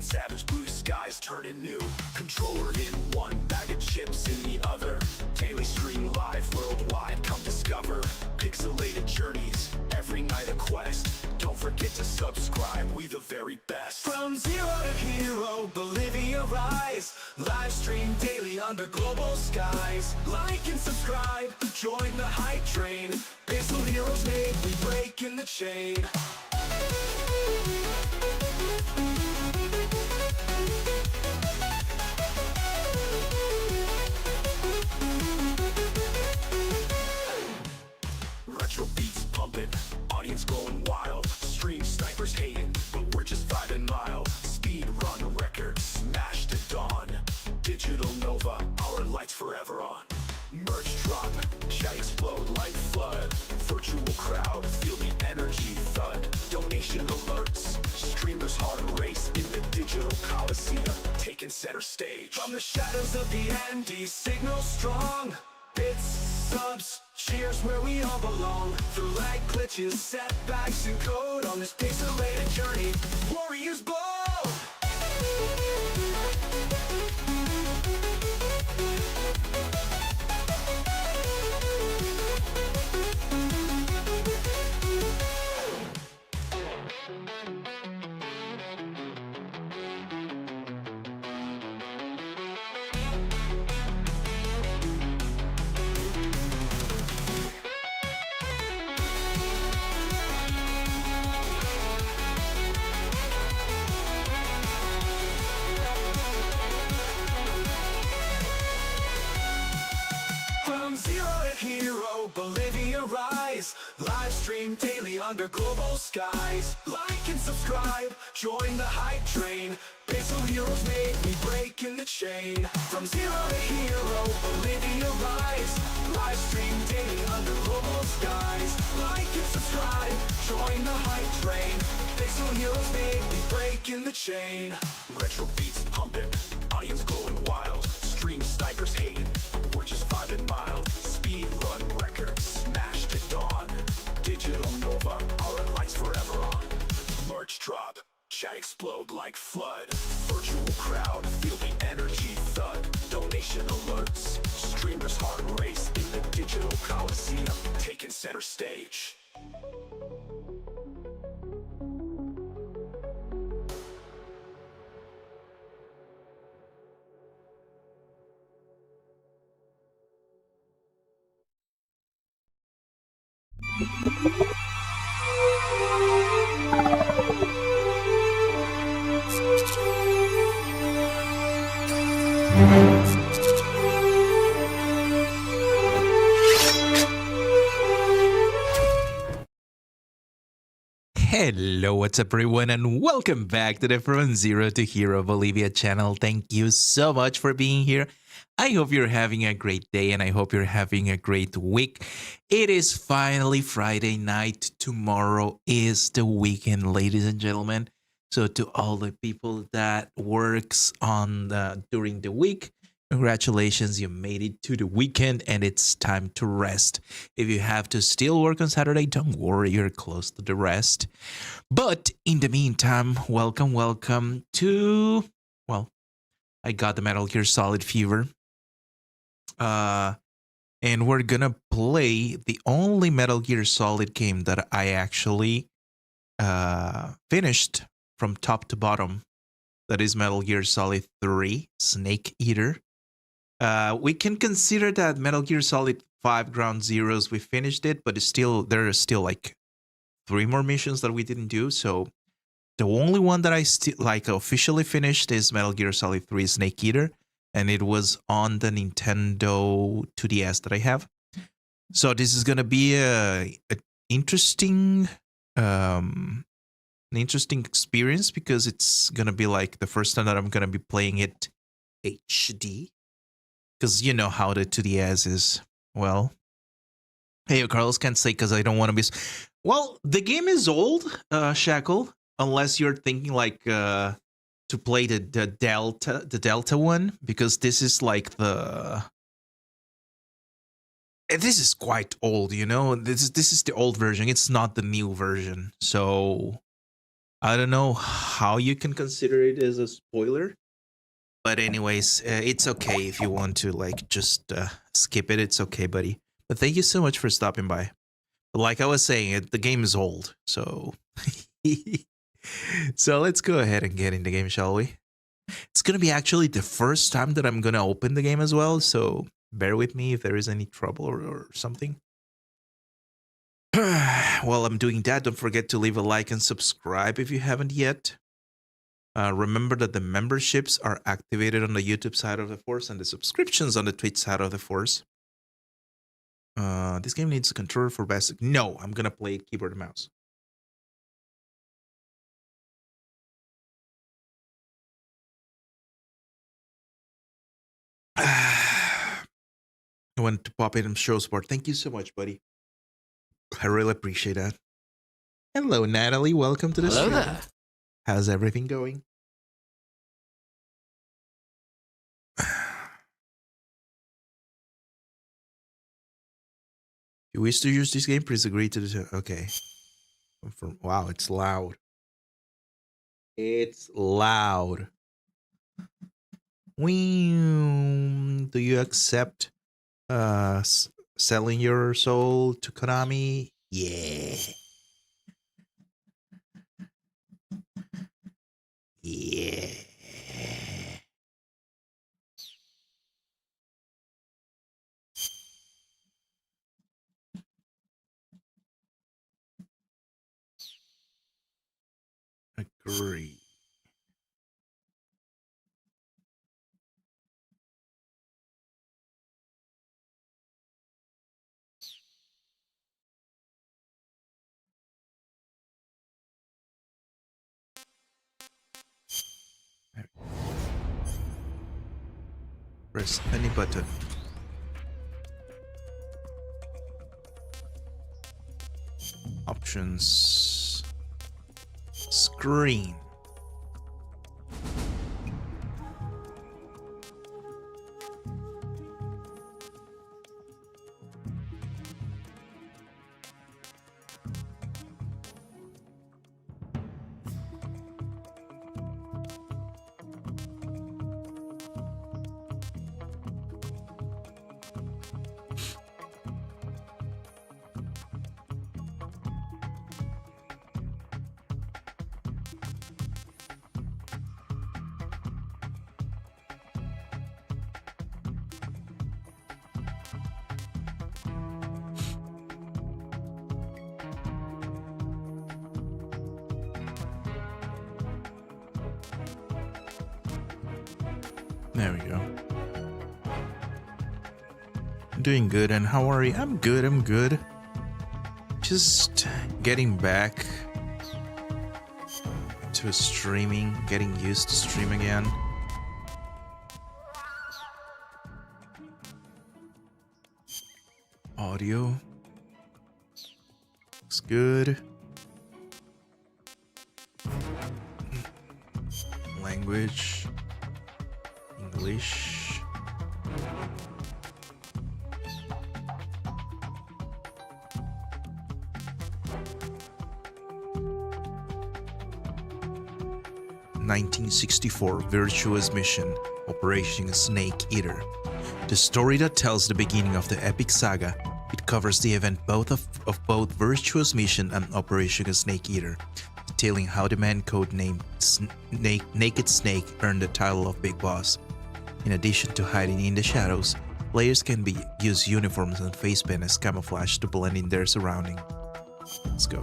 savage blue skies turning new. Controller in one, bag of chips in the other. Daily stream live worldwide, come discover. Pixelated journeys, every night a quest. Don't forget to subscribe, we the very best. From zero to hero, Bolivia rise. Live stream daily under global skies. Like and subscribe, join the hype train. Pencil heroes made, we breaking the chain. Retro beats pumping, audience going wild. Stream snipers hating, but we're just vibing mild. Speed run records, smashed at dawn. Digital Nova, our lights forever on. Merch drop, chat explode like flood. Virtual crowd, feel the energy thud. Donation alerts, streamers hard race in the digital coliseum, taking center stage. From the shadows of the Andes, signal strong. Bits, subs, cheers where we all belong. Through lag glitches, setbacks, and code on this pixelated journey, warriors bold. Hero, Bolivia rise. Live stream daily under global skies. Like and subscribe, join the hype train. Pencil heroes made, we breaking the chain. From zero to hero, Bolivia rise. Live stream daily under global skies. Like and subscribe, join the hype train. Pencil heroes made, we breaking the chain. Retro beats pumping, audience going wild. Stream snipers hating, we're just vibing mild. Speed run records, smashed at dawn. Digital Nova, our lights forever on. Merch drop, chat explode like flood. Virtual crowd, feel the energy thud. Donation alerts, streamers hard race in the digital coliseum, taking center stage. Hello, what's up everyone, and welcome back to the From Zero to Hero Bolivia channel. Thank you so much for being here. I hope you're having a great day and I hope you're having a great week. It is finally Friday night. Tomorrow is the weekend, ladies and gentlemen. So to all the people that works on during the week, congratulations, you made it to the weekend and it's time to rest. If you have to still work on Saturday, don't worry, you're close to the rest. But in the meantime, welcome to, well, I got the Metal Gear Solid fever. And we're gonna play the only Metal Gear Solid game that I actually finished from top to bottom. That is Metal Gear Solid 3, Snake Eater. We can consider that Metal Gear Solid 5 Ground Zeroes, we finished it, but there are still like 3 more missions that we didn't do. So the only one that I still officially finished is Metal Gear Solid 3 Snake Eater, and it was on the Nintendo 2DS that I have. So this is gonna be an interesting experience because it's gonna be like the first time that I'm gonna be playing it HD. Because you know how the 2DS is. Well, hey, Carlos can't say because I don't want to be. Well, the game is old, Shackle. Unless you're thinking like to play the Delta one, because this is like this is quite old. You know, this is the old version. It's not the new version. So I don't know how you can consider it as a spoiler, but anyways, it's okay if you want to like just skip it. It's okay, buddy. But thank you so much for stopping by. But like I was saying, the game is old, so so let's go ahead and get in the game, shall we? It's gonna be actually the first time that I'm gonna open the game as well, so bear with me if there is any trouble or something. While I'm doing that, don't forget to leave a like and subscribe if you haven't yet. Remember that the memberships are activated on the YouTube side of the force and the subscriptions on the Twitch side of the force. This game needs a controller for basic. No, I'm gonna play it keyboard and mouse. I want to pop in and show support. Thank you so much, buddy. I really appreciate that. Hello, Natalie. Welcome to the Hello stream. there. How's everything going? If you wish to use this game, please agree to the. Okay. Confirm. Wow, it's loud. It's loud. Do you accept selling your soul to Konami? Yeah. Yeah. Agree. Press any button. Options. Screen. There we go. Doing good, and how are you? I'm good, I'm good. Just getting back to streaming, getting used to stream again. Audio looks good. Language, English. "1964 Virtuous Mission, Operation Snake Eater." The story that tells the beginning of the epic saga. It covers the event of both Virtuous Mission and Operation Snake Eater, detailing how the man codenamed Naked Snake earned the title of Big Boss. In addition to hiding in the shadows, players can use uniforms and face paint as camouflage to blend in their surrounding. Let's go.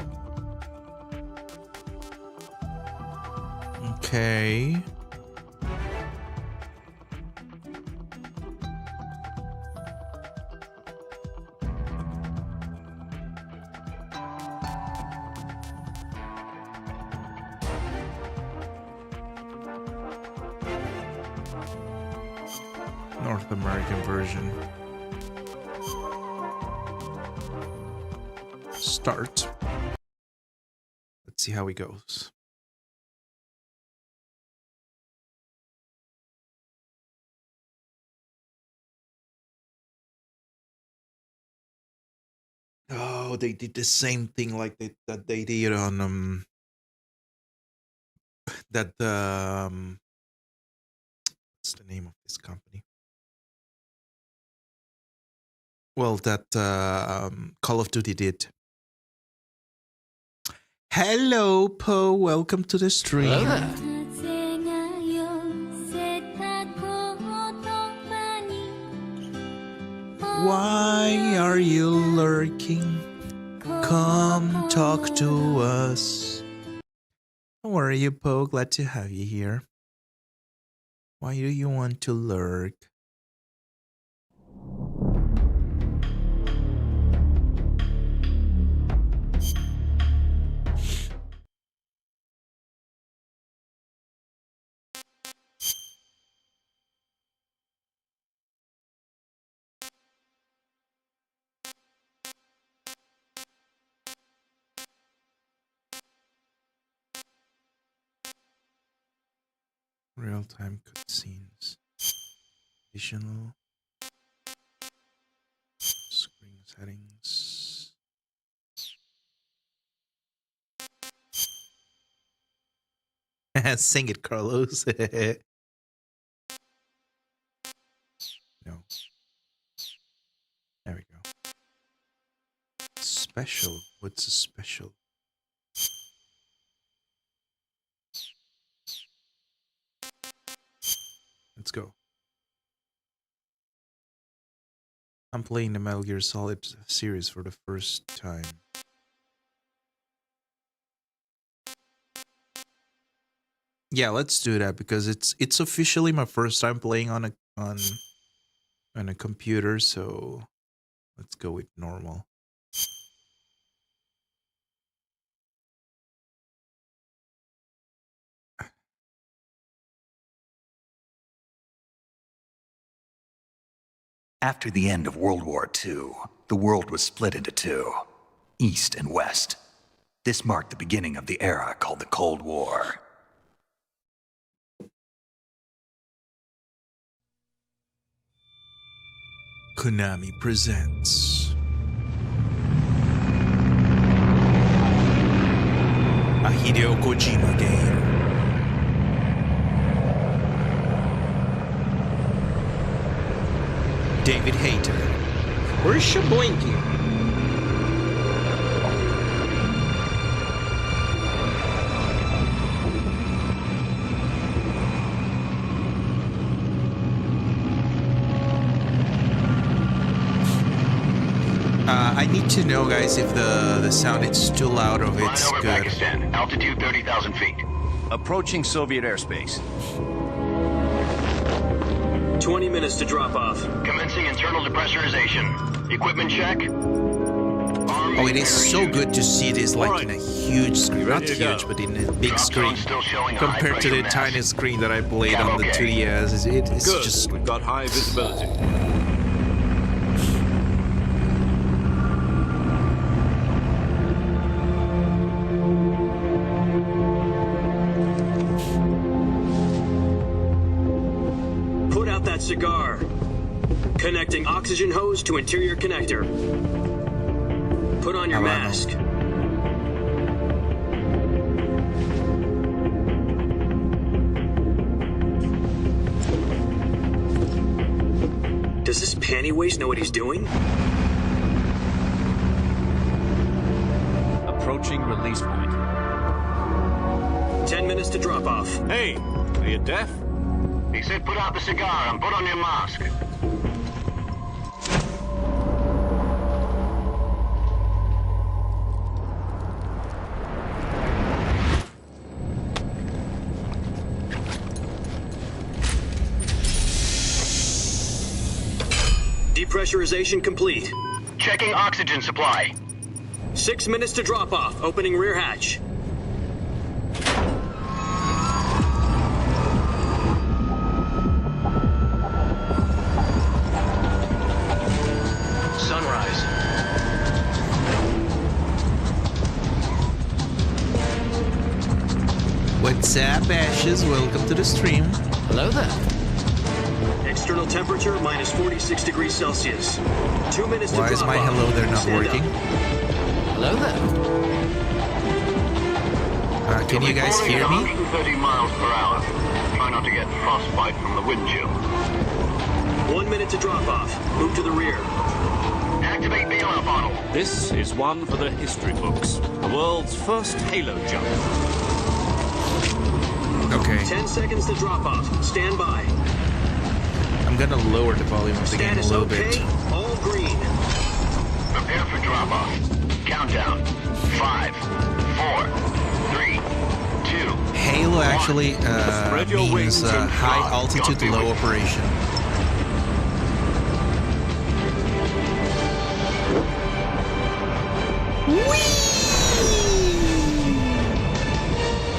Okay. North American version. Start. Let's see how it goes. Oh, they did the same thing like that they did on that what's the name of this company? Well, that Call of Duty did. Hello, Poe. Welcome to the stream. Hello there. Why are you lurking? Come talk to us. How are you, Poe? Glad to have you here. Why do you want to lurk? Real-time cutscenes. Additional screen settings. Sing it, Carlos. No. There we go. Special. What's a special? Let's go. I'm playing the Metal Gear Solid series for the first time. Yeah, let's do that because it's officially my first time playing on a computer, so let's go with normal. After the end of World War II, the world was split into two, East and West. This marked the beginning of the era called the Cold War. Konami presents a Hideo Kojima game. David Hayter. Where's Shaboinky? I need to know, guys, if the sound is too loud or if it's Flying over good. Pakistan, altitude 30,000 feet. Approaching Soviet airspace. 20 minutes to drop off. Commencing internal depressurization. Equipment check. Oh, it is so good to see this like in a huge screen. Not huge, but in a big screen. Still showing a high Compared to the pressure tiny mass. screen that I played on the Okay. 2DS. It's Good. just... We've got high visibility. Put out that cigar. Connecting oxygen hose to interior connector. Put on your mask. Does this panty waste know what he's doing? Approaching release point. 10 minutes to drop off. Hey, are you deaf? He said put out the cigar and put on your mask. Depressurization complete. Checking oxygen supply. 6 minutes to drop off. Opening rear hatch. Sunrise. What's up, Ashes? Welcome to the stream. Hello there. External temperature minus 46 degrees Celsius. 2 minutes to drop Why off. is my hello there not Stand working? up. Hello there. Can you guys hear me? 130 miles per hour. Try not to get frostbite from the wind chill. 1 minute to drop off. Move to the rear. Activate bailout bottle. This is one for the history books. The world's first halo jump. Okay. 10 seconds to drop off. Stand by. I'm gonna lower the volume of the game a Status little okay. bit. All green. Prepare for drop off. Countdown. 5, 4, 3, 2. Halo actually Spread your means wings and high fly. altitude, God be low with you. operation.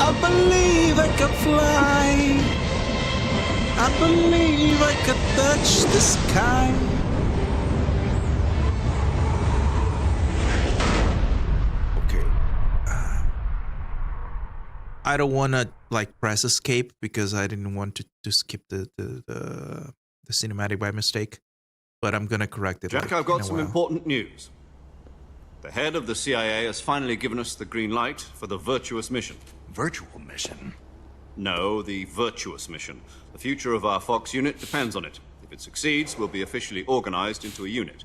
I believe I can fly. I believe I can touch the sky. Okay. I don't want to like press escape because I didn't want to skip the cinematic by mistake. But I'm gonna correct it. Jack, like, I've in got a some while. important news. The head of the CIA has finally given us the green light for the virtuous mission. Virtual mission? No, the virtuous mission. The future of our Fox unit depends on it. If it succeeds, we'll be officially organized into a unit.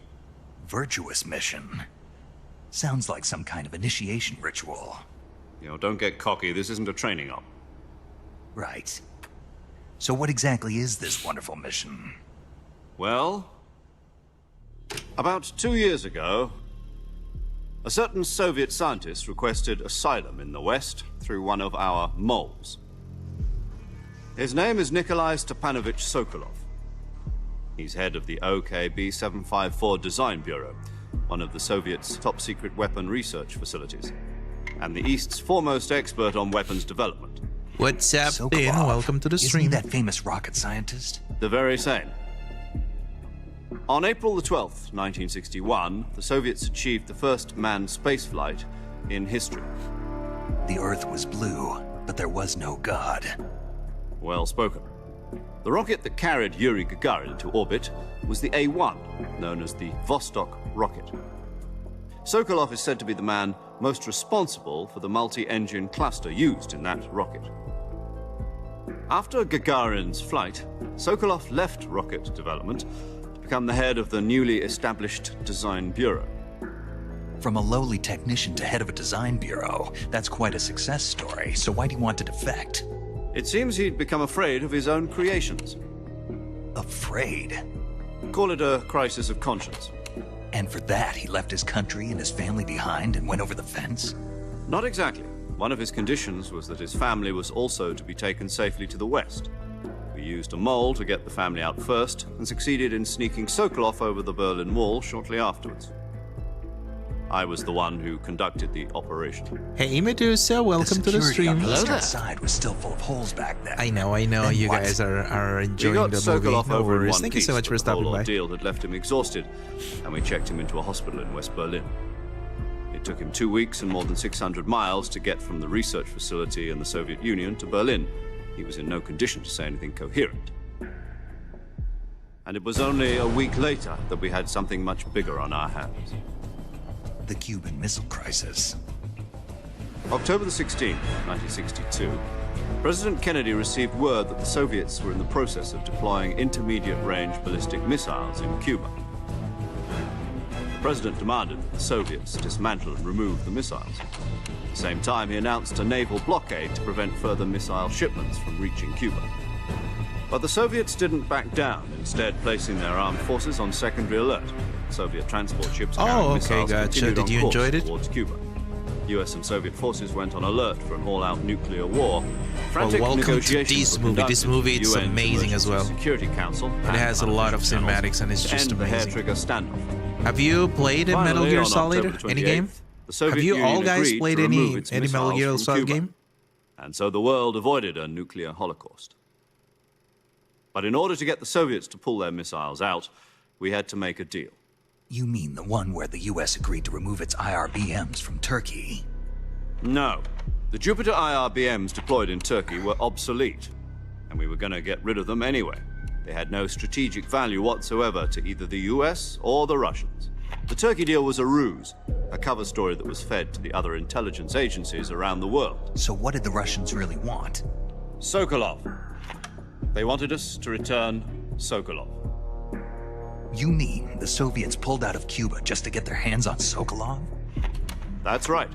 Virtuous mission? Sounds like some kind of initiation ritual. You know, don't get cocky. This isn't a training op. Right. So what exactly is this wonderful mission? Well, about 2 years ago, a certain Soviet scientist requested asylum in the West through one of our moles. His name is Nikolai Stepanovich Sokolov. He's head of the OKB 754 Design Bureau, one of the Soviets' top-secret weapon research facilities, and the East's foremost expert on weapons development. What's up, Sokolov. Ben? Welcome to the Isn't he stream. that famous rocket scientist? The very same. On April the 12th, 1961, the Soviets achieved the first manned spaceflight in history. The Earth was blue, but there was no God. Well spoken. The rocket that carried Yuri Gagarin into orbit was the A-1, known as the Vostok rocket. Sokolov is said to be the man most responsible for the multi-engine cluster used in that rocket. After Gagarin's flight, Sokolov left rocket development to become the head of the newly established Design Bureau. From a lowly technician to head of a design bureau, that's quite a success story. So why do you want to defect? It seems he'd become afraid of his own creations. Afraid? Call it a crisis of conscience. And for that, he left his country and his family behind and went over the fence? Not exactly. One of his conditions was that his family was also to be taken safely to the West. We used a mole to get the family out first and succeeded in sneaking Sokolov over the Berlin Wall shortly afterwards. I was the one who conducted the operation. Hey, Medusa, welcome to the stream. On the Hello eastern there. side was still full of holes back then. I know, Then you what? guys are We enjoying got the movie. Sokolov No over in worries. one Thank you so piece, much for but the whole stopping by. ordeal had left him exhausted, and we checked him into a hospital in West Berlin. It took him 2 weeks and more than 600 miles to get from the research facility in the Soviet Union to Berlin. He was in no condition to say anything coherent. And it was only a week later that we had something much bigger on our hands. The Cuban Missile Crisis. October the 16th, 1962, President Kennedy received word that the Soviets were in the process of deploying intermediate-range ballistic missiles in Cuba. The president demanded that the Soviets dismantle and remove the missiles. At the same time, he announced a naval blockade to prevent further missile shipments from reaching Cuba. But the Soviets didn't back down, instead placing their armed forces on secondary alert. Soviet transport ships carrying okay, missiles gotcha. continued Did on you course enjoy it? towards Cuba. US and Soviet forces went on alert for an all-out nuclear war. Frantic welcome to negotiations this were movie. This conducted movie with is the UN's amazing as well. Emergency Security Council It has a lot of unofficial channels cinematics and it's to just end the amazing. hair-trigger standoff. Have you played a Metal Finally, Gear on Solid? October Any game? 28th, the Soviet Have you all Union guys agreed played to remove its any Metal missiles Gear from Solid Cuba. game? And so the world avoided a nuclear holocaust. But in order to get the Soviets to pull their missiles out, we had to make a deal. You mean the one where the US agreed to remove its IRBMs from Turkey? No. The Jupiter IRBMs deployed in Turkey were obsolete, and we were going to get rid of them anyway. They had no strategic value whatsoever to either the US or the Russians. The Turkey deal was a ruse. a cover story that was fed to the other intelligence agencies around the world. So what did the Russians really want? Sokolov. They wanted us to return Sokolov. You mean the Soviets pulled out of Cuba just to get their hands on Sokolov? That's right.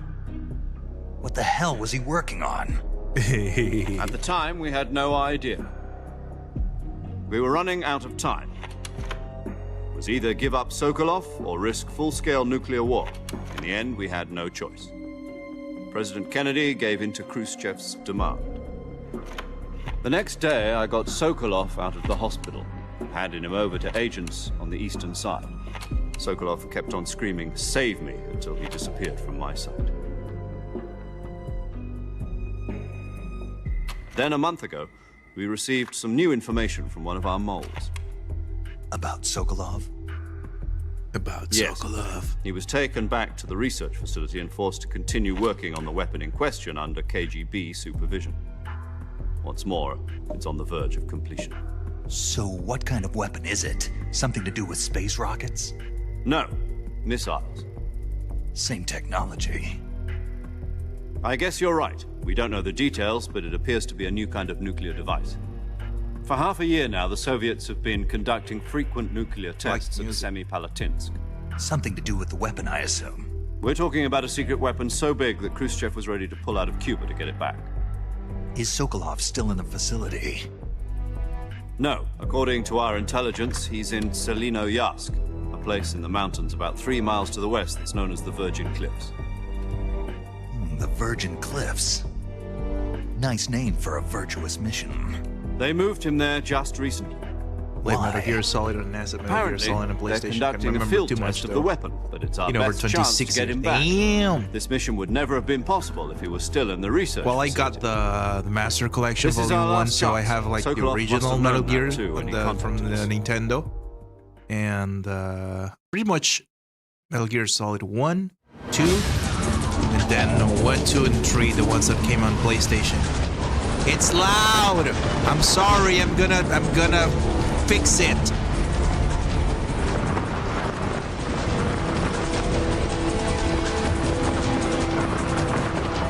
What the hell was he working on? At the time, we had no idea. We were running out of time. It was either give up Sokolov or risk full-scale nuclear war. In the end, we had no choice. President Kennedy gave in to Khrushchev's demand. The next day, I got Sokolov out of the hospital, handed him over to agents on the eastern side. Sokolov kept on screaming, "Save me," until he disappeared from my sight. Then a month ago, we received some new information from one of our moles. About Sokolov? About Yes. Sokolov. He was taken back to the research facility and forced to continue working on the weapon in question under KGB supervision. What's more, it's on the verge of completion. So what kind of weapon is it? Something to do with space rockets? No, missiles. Same technology. I guess you're right. We don't know the details, but it appears to be a new kind of nuclear device. For half a year now, the Soviets have been conducting frequent nuclear tests at Semipalatinsk. Something to do with the weapon, I assume. We're talking about a secret weapon so big that Khrushchev was ready to pull out of Cuba to get it back. Is Sokolov still in the facility? No, according to our intelligence, he's in Selinoyarsk, a place in the mountains about 3 miles to the west that's known as the Virgin Cliffs. The Virgin Cliffs. Nice name for a virtuous mission. They moved him there just recently. Like Why? Metal Gear Solid on NES and Metal Gear Apparently, Solid on they're PlayStation. Can't conducting a remember field too much, test of though. the weapon, but it's our In over best chance to 26 get him years. back. Damn. This mission would never have been possible if he was still in the research Well, I got facility. the Master Collection This is Volume our 1, last so I chance. have like Sokolov the must original have Metal known that Gear too when he from contacted the us. Nintendo. And pretty much Metal Gear Solid 1, 2, and then 1, 2, and 3, the ones that came on PlayStation. It's loud! I'm sorry, I'm gonna fix it.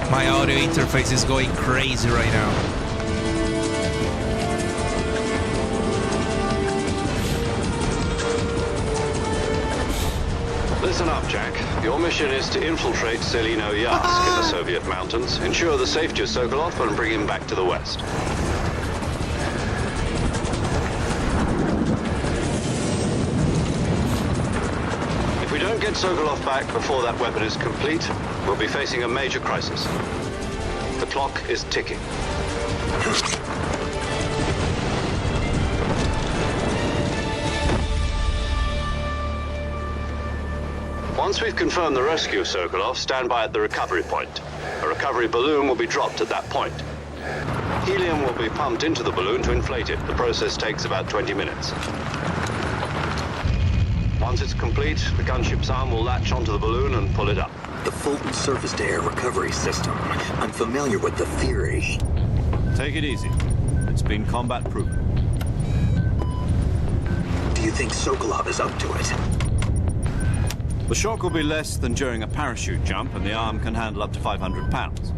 My audio interface is going crazy right now. Listen up, Jack. Your mission is to infiltrate Selinoyarsk in the Soviet mountains, ensure the safety of Sokolov, and bring him back to the west. If we don't get Sokolov back before that weapon is complete, we'll be facing a major crisis. The clock is ticking. Once we've confirmed the rescue of Sokolov, stand by at the recovery point. A recovery balloon will be dropped at that point. Helium will be pumped into the balloon to inflate it. The process takes about 20 minutes. Once it's complete, the gunship's arm will latch onto the balloon and pull it up. The Fulton surface-to-air recovery system. I'm familiar with the theory. Take it easy. It's been combat-proven. Do you think Sokolov is up to it? The shock will be less than during a parachute jump, and the arm can handle up to 500 pounds.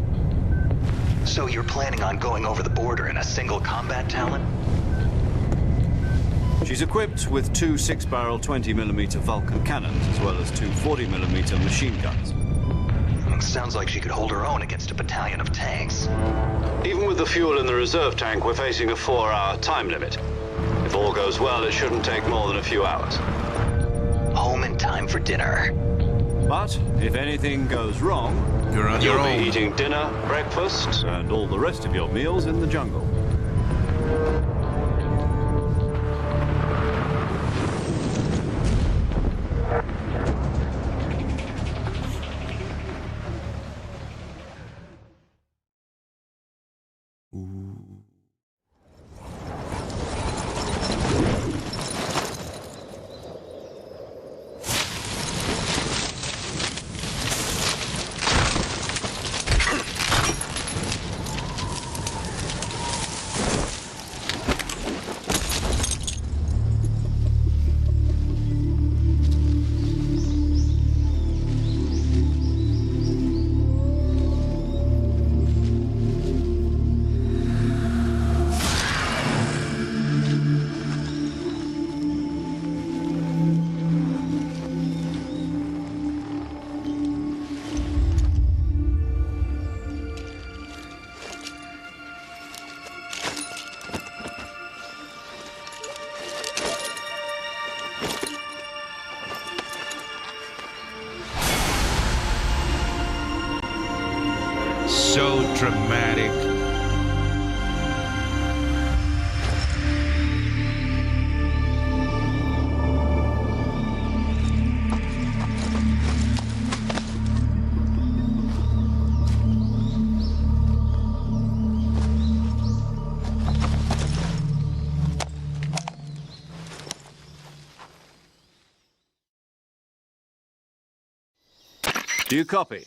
So you're planning on going over the border in a single combat talon? She's equipped with 2 6-barrel 20mm Vulcan cannons, as well as 2 40mm machine guns. Sounds like she could hold her own against a battalion of tanks. Even with the fuel in the reserve tank, we're facing a 4-hour time limit. If all goes well, it shouldn't take more than a few hours. Home in time for dinner. But if anything goes wrong, You're on your You'll be own. eating dinner, breakfast, and all the rest of your meals in the jungle. dramatic. Do you copy?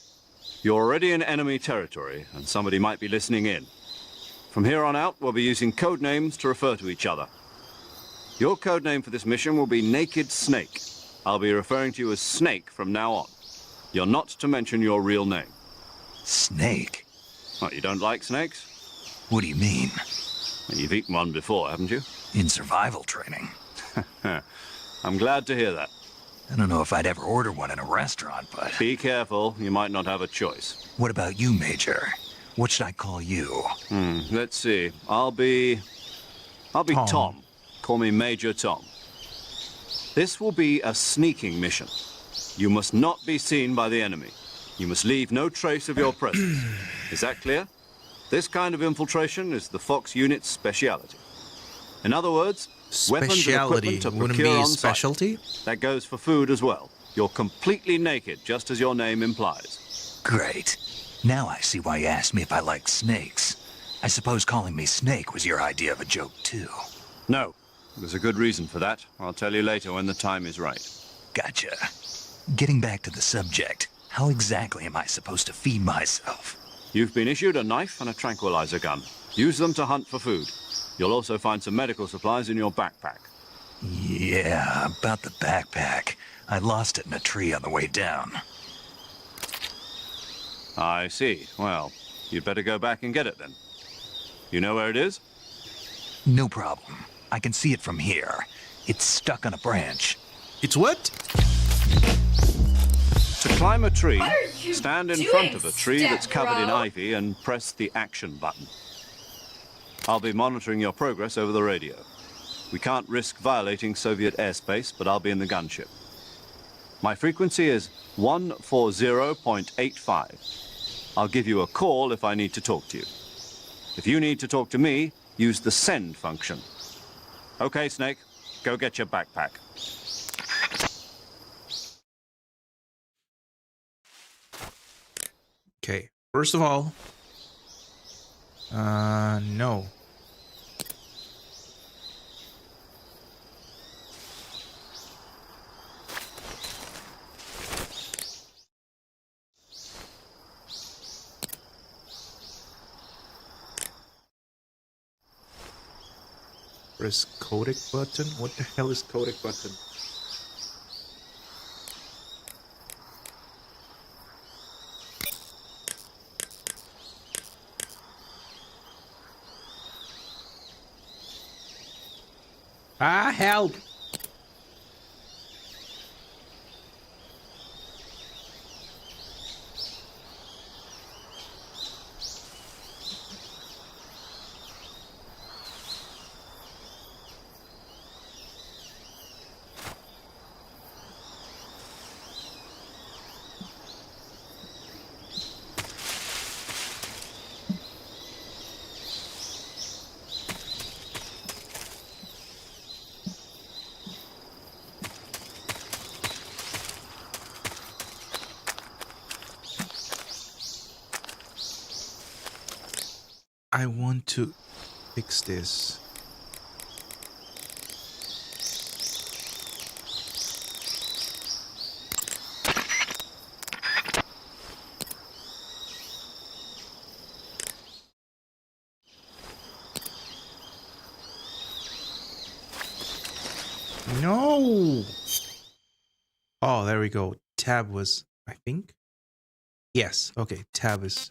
You're already in enemy territory, and somebody might be listening in. From here on out, we'll be using code names to refer to each other. Your code name for this mission will be Naked Snake. I'll be referring to you as Snake from now on. You're not to mention your real name. Snake? What, you don't like snakes? What do you mean? You've eaten one before, haven't you? In survival training. I'm glad to hear that. I don't know if I'd ever order one in a restaurant, but... Be careful, you might not have a choice. What about you, Major? What should I call you? Let's see. I'll be Tom. Call me Major Tom. This will be a sneaking mission. You must not be seen by the enemy. You must leave no trace of your presence. Is that clear? This kind of infiltration is the Fox unit's speciality. In other words, weapons and Speciality equipment to wouldn't procure be on specialty. site. That goes for food as well. You're completely naked, just as your name implies. Great. Now I see why you asked me if I like snakes. I suppose calling me Snake was your idea of a joke, too. No, there's a good reason for that. I'll tell you later when the time is right. Gotcha. Getting back to the subject, how exactly am I supposed to feed myself? You've been issued a knife and a tranquilizer gun. Use them to hunt for food. You'll also find some medical supplies in your backpack. Yeah, about the backpack. I lost it in a tree on the way down. I see. Well, you'd better go back and get it then. You know where it is? No problem. I can see it from here. It's stuck on a branch. It's what? To climb a tree, you stand in doing, front of a tree that's covered in Step-bro? ivy and press the action button. I'll be monitoring your progress over the radio. We can't risk violating Soviet airspace, but I'll be in the gunship. My frequency is 140.85. I'll give you a call if I need to talk to you. If you need to talk to me, use the send function. Okay, Snake, go get your backpack. Okay. First of all, no. Press codec button. What the hell is codec button? Ah, help! I want to fix this. No! Oh, there we go. Tab was, I think. Yes, okay, tab is...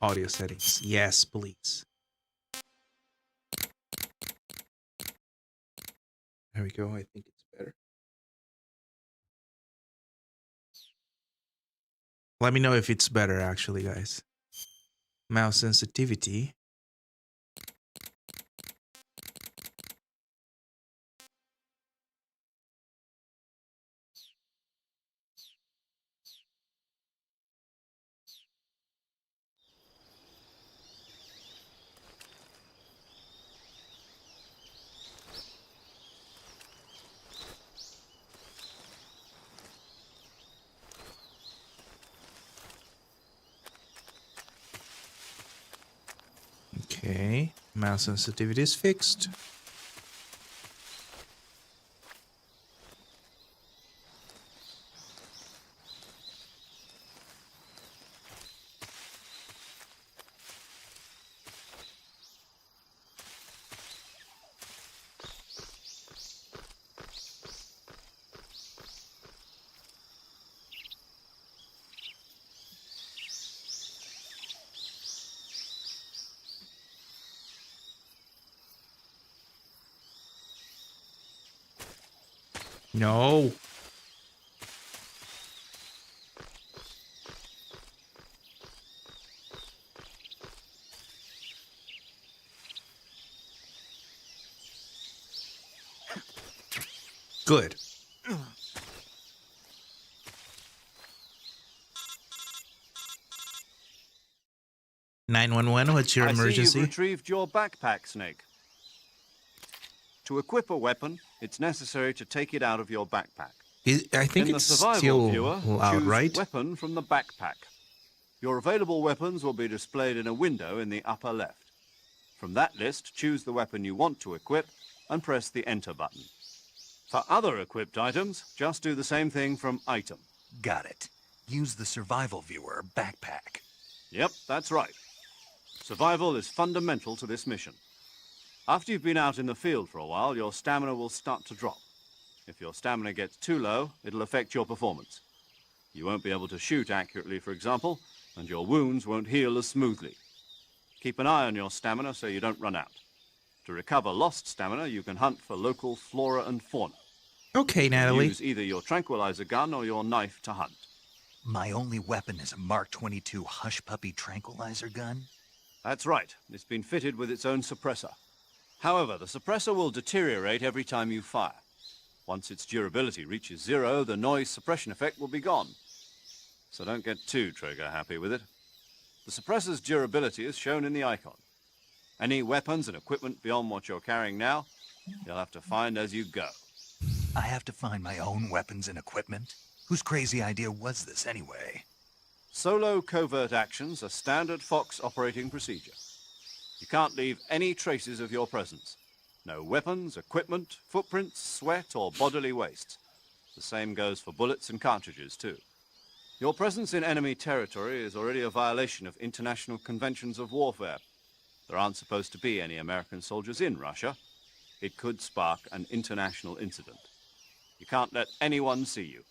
Audio settings. Yes, please. There we go. I think it's better. Let me know if it's better, actually, guys. Mouse sensitivity. Okay, mouse sensitivity is fixed. No. Good. 911, what's your I see emergency? you've retrieved your backpack, Snake. To equip a weapon, it's necessary to take it out of your backpack. I think In the it's survival still viewer, loud, choose right? Weapon from the backpack. Your available weapons will be displayed in a window in the upper left. From that list, choose the weapon you want to equip and press the Enter button. For other equipped items, just do the same thing from Item. Got it. Use the survival viewer backpack. Yep, that's right. Survival is fundamental to this mission. After you've been out in the field for a while, your stamina will start to drop. If your stamina gets too low, it'll affect your performance. You won't be able to shoot accurately, for example, and your wounds won't heal as smoothly. Keep an eye on your stamina so you don't run out. To recover lost stamina, you can hunt for local flora and fauna. Okay, Natalie. Use either your tranquilizer gun or your knife to hunt. My only weapon is a Mark 22 Hush Puppy tranquilizer gun? That's right. It's been fitted with its own suppressor. However, the suppressor will deteriorate every time you fire. Once its durability reaches 0, the noise suppression effect will be gone. So don't get too trigger-happy with it. The suppressor's durability is shown in the icon. Any weapons and equipment beyond what you're carrying now, you'll have to find as you go. I have to find my own weapons and equipment? Whose crazy idea was this anyway? Solo covert actions are standard Fox operating procedure. You can't leave any traces of your presence. No weapons, equipment, footprints, sweat, or bodily waste. The same goes for bullets and cartridges, too. Your presence in enemy territory is already a violation of international conventions of warfare. There aren't supposed to be any American soldiers in Russia. It could spark an international incident. You can't let anyone see you.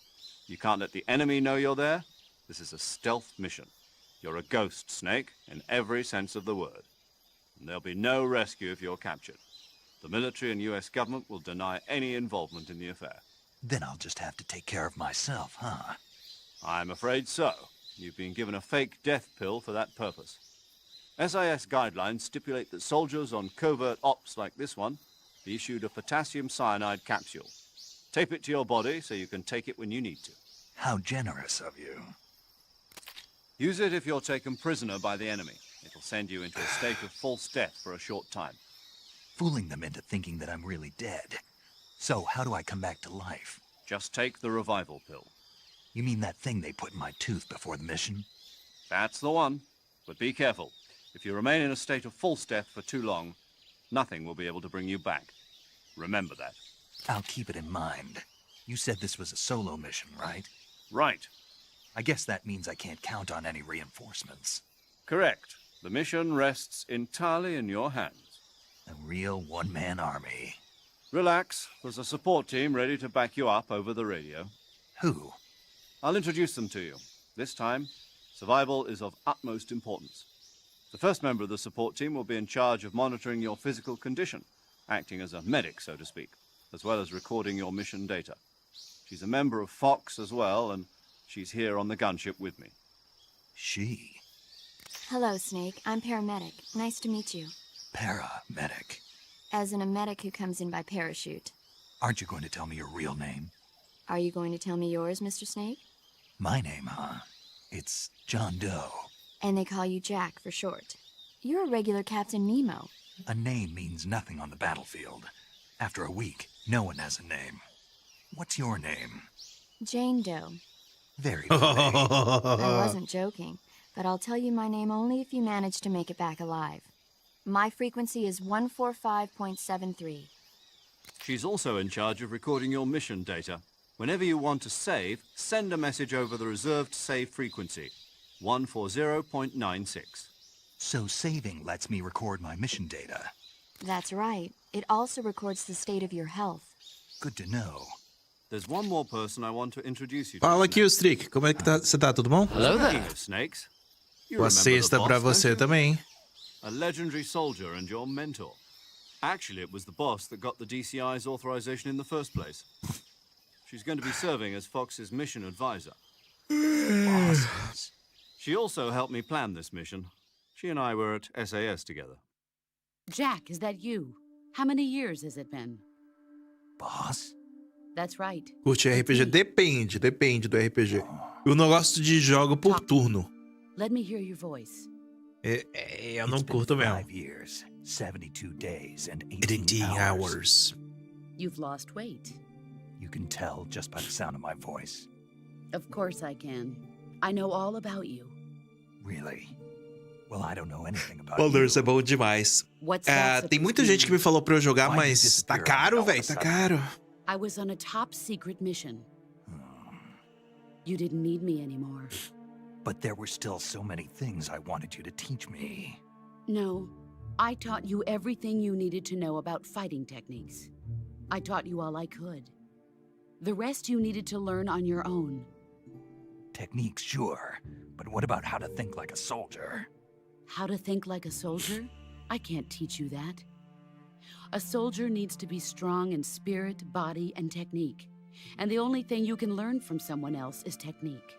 You can't let the enemy know you're there. This is a stealth mission. You're a ghost, Snake, in every sense of the word. And there'll be no rescue if you're captured. The military and US government will deny any involvement in the affair. Then I'll just have to take care of myself, huh? I'm afraid so. You've been given a fake death pill for that purpose. SIS guidelines stipulate that soldiers on covert ops like this one be issued a potassium cyanide capsule. Tape it to your body so you can take it when you need to. How generous of you. Use it if you're taken prisoner by the enemy. It'll send you into a state of false death for a short time. Fooling them into thinking that I'm really dead. So how do I come back to life? Just take the revival pill. You mean that thing they put in my tooth before the mission? That's the one. But be careful. If you remain in a state of false death for too long, nothing will be able to bring you back. Remember that. I'll keep it in mind. You said this was a solo mission, right? Right. I guess that means I can't count on any reinforcements. Correct. The mission rests entirely in your hands. A real one-man army. Relax. There's a support team ready to back you up over the radio. Who? I'll introduce them to you. This time, survival is of utmost importance. The first member of the support team will be in charge of monitoring your physical condition, acting as a medic, so to speak, as well as recording your mission data. She's a member of Fox as well, and she's here on the gunship with me. She? Hello, Snake. I'm paramedic. Nice to meet you. Paramedic. As in a medic who comes in by parachute. Aren't you going to tell me your real name? Are you going to tell me yours, Mr. Snake? My name, huh? It's John Doe. And they call you Jack for short. You're a regular Captain Nemo. A name means nothing on the battlefield. After a week, no one has a name. What's your name? Jane Doe. Very vague. I wasn't joking, but I'll tell you my name only if you manage to make it back alive. My frequency is 145.73. She's also in charge of recording your mission data. Whenever you want to save, send a message over the reserved save frequency, 140.96. So saving lets me record my mission data. That's right. It also records the state of your health. Good to know. There's one more person I want to introduce you to. Fala aqui, o Strick. Como é que tá? Você tá tudo bom? Hello Speaking there. of snakes, you Boa remember the sexta pra boss, você don't you? também. A legendary soldier and your mentor. Actually, it was the boss that got the DCI's authorization in the first place. She's going to be serving as Fox's mission advisor. Bosses. She also helped me plan this mission. She and I were at SAS together. Jack, is that you? How many years has it been? Boss? That's right. Curte RPG? Depende do RPG. Eu não gosto de jogo por turno. Let me hear your voice. Eu não It's been curto mesmo. 5 years, 72 days, and 18 18 hours. hours. You've lost weight. You can tell just by the sound of my voice. Of course I can. I know all about you. Really? Well, I don't know anything about Baldur's é you. bom demais. What's that Tem supposed muita to gente que mean? me falou pra eu jogar, Why you mas tá disappear caro, all of a velho, tá sudden? caro. I was on a top secret mission. You didn't need me anymore. But there were still so many things I wanted you to teach me. No, I taught you everything you needed to know about fighting techniques. I taught you all I could. The rest you needed to learn on your own. Techniques, sure. But what about how to think like a soldier? How to think like a soldier? I can't teach you that. A soldier needs to be strong in spirit, body, and technique. And the only thing you can learn from someone else is technique.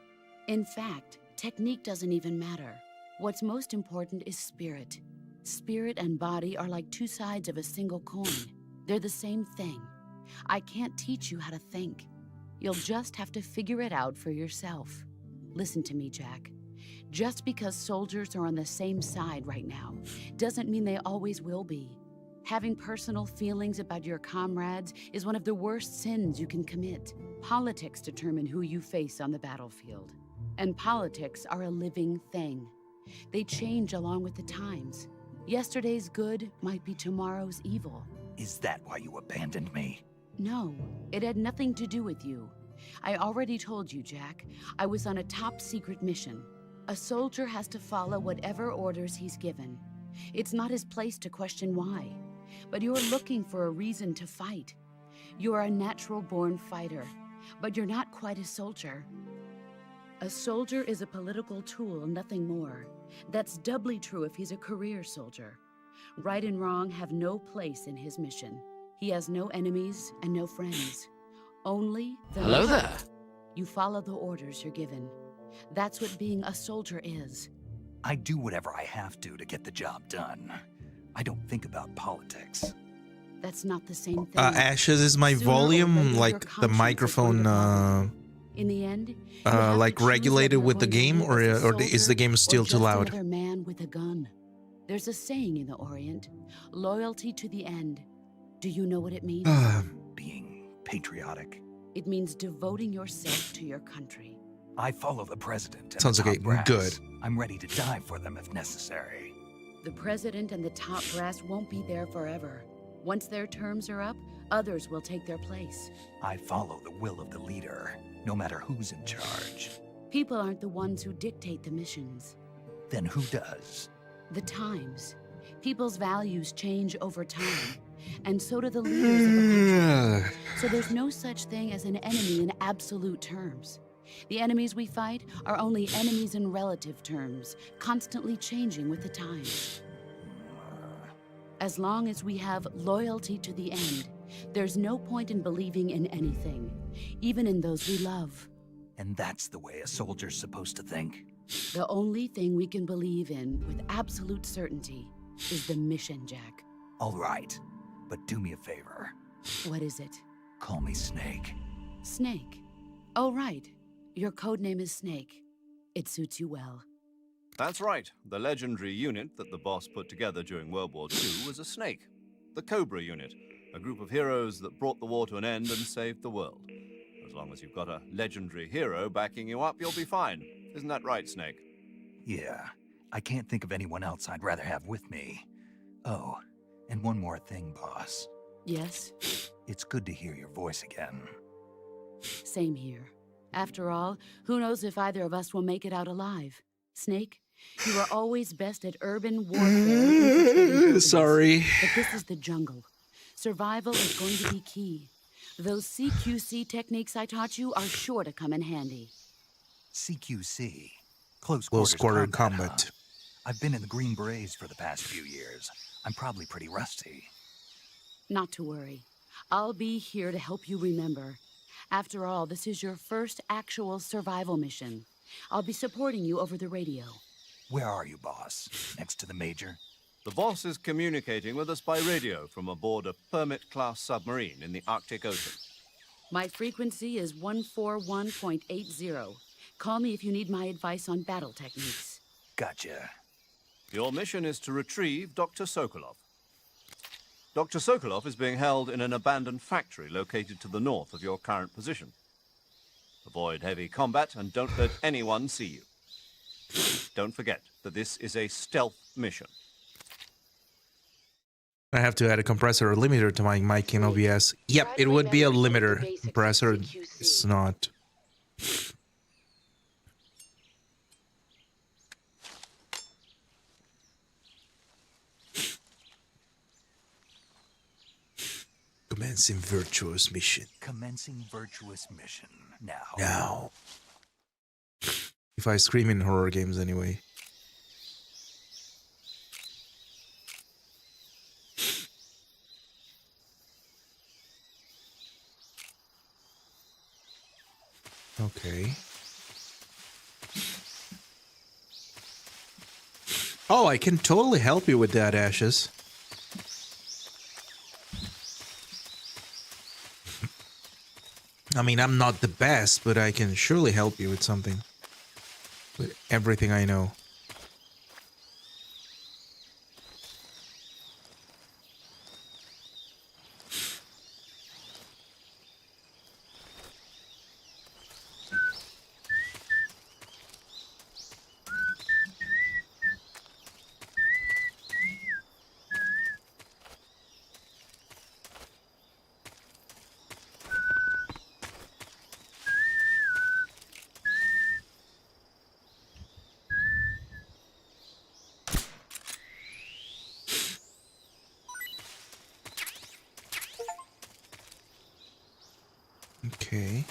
In fact, technique doesn't even matter. What's most important is spirit. Spirit and body are like two sides of a single coin. They're the same thing. I can't teach you how to think. You'll just have to figure it out for yourself. Listen to me, Jack. Just because soldiers are on the same side right now doesn't mean they always will be. Having personal feelings about your comrades is one of the worst sins you can commit. Politics determine who you face on the battlefield. And politics are a living thing. They change along with the times. Yesterday's good might be tomorrow's evil. Is that why you abandoned me? No, it had nothing to do with you. I already told you, Jack. I was on a top secret mission. A soldier has to follow whatever orders he's given. It's not his place to question why. But you're looking for a reason to fight. You're a natural-born fighter, but you're not quite a soldier. A soldier is a political tool, nothing more. That's doubly true if he's a career soldier. Right and wrong have no place in his mission. He has no enemies and no friends. Only the Hello mission. there. You follow the orders you're given. That's what being a soldier is. I do whatever I have to get the job done. I don't think about politics. That's not the same thing. Ashes is my Sooner or volume, later, your like the conscience is microphone, going to bother. In the end, you have like to choose regulated whether with the you're game, going to live or as a is the game soldier still or too just loud? Another man with a gun. There's a saying in the Orient, loyalty to the end. Do you know what it means? Being patriotic. It means devoting yourself to your country. I follow the president and Sounds the like top a brass. good. I'm ready to die for them if necessary. The president and the top brass won't be there forever. Once their terms are up, others will take their place. I follow the will of the leader, no matter who's in charge. People aren't the ones who dictate the missions. Then who does? The times. People's values change over time, and so do the leaders of a country. So there's no such thing as an enemy in absolute terms. The enemies we fight are only enemies in relative terms, constantly changing with the times. As long as we have loyalty to the end, there's no point in believing in anything, even in those we love. And that's the way a soldier's supposed to think? The only thing we can believe in with absolute certainty is the mission, Jack. All right, but do me a favor. What is it? Call me Snake. Snake. Oh, right. Your code name is Snake. It suits you well. That's right. The legendary unit that the boss put together during World War II was a snake. The Cobra unit, a group of heroes that brought the war to an end and saved the world. As long as you've got a legendary hero backing you up, you'll be fine. Isn't that right, Snake? Yeah, I can't think of anyone else I'd rather have with me. Oh, and one more thing, boss. Yes? It's good to hear your voice again. Same here. After all, who knows if either of us will make it out alive? Snake, you are always best at urban warfare. infiltrating buildings. Sorry. But this is the jungle. Survival is going to be key. Those CQC techniques I taught you are sure to come in handy. CQC. Close Quarter combat. combat. Huh? I've been in the Green Berets for the past few years. I'm probably pretty rusty. Not to worry. I'll be here to help you remember. After all, this is your first actual survival mission. I'll be supporting you over the radio. Where are you, boss? Next to the Major? The boss is communicating with us by radio from aboard a Permit-class submarine in the Arctic Ocean. My frequency is 141.80. Call me if you need my advice on battle techniques. Gotcha. Your mission is to retrieve Dr. Sokolov. Dr. Sokolov is being held in an abandoned factory located to the north of your current position. Avoid heavy combat and don't let anyone see you. Don't forget that this is a stealth mission. I have to add a compressor or limiter to my mic in OBS. Yep, it would be a limiter. Compressor is not. Commencing virtuous mission. Commencing virtuous mission. Now. Now. If I scream in horror games anyway. Okay. Oh, I can totally help you with that, Ashes. I mean, I'm not the best, but I can surely help you with something. With everything I know. Okay.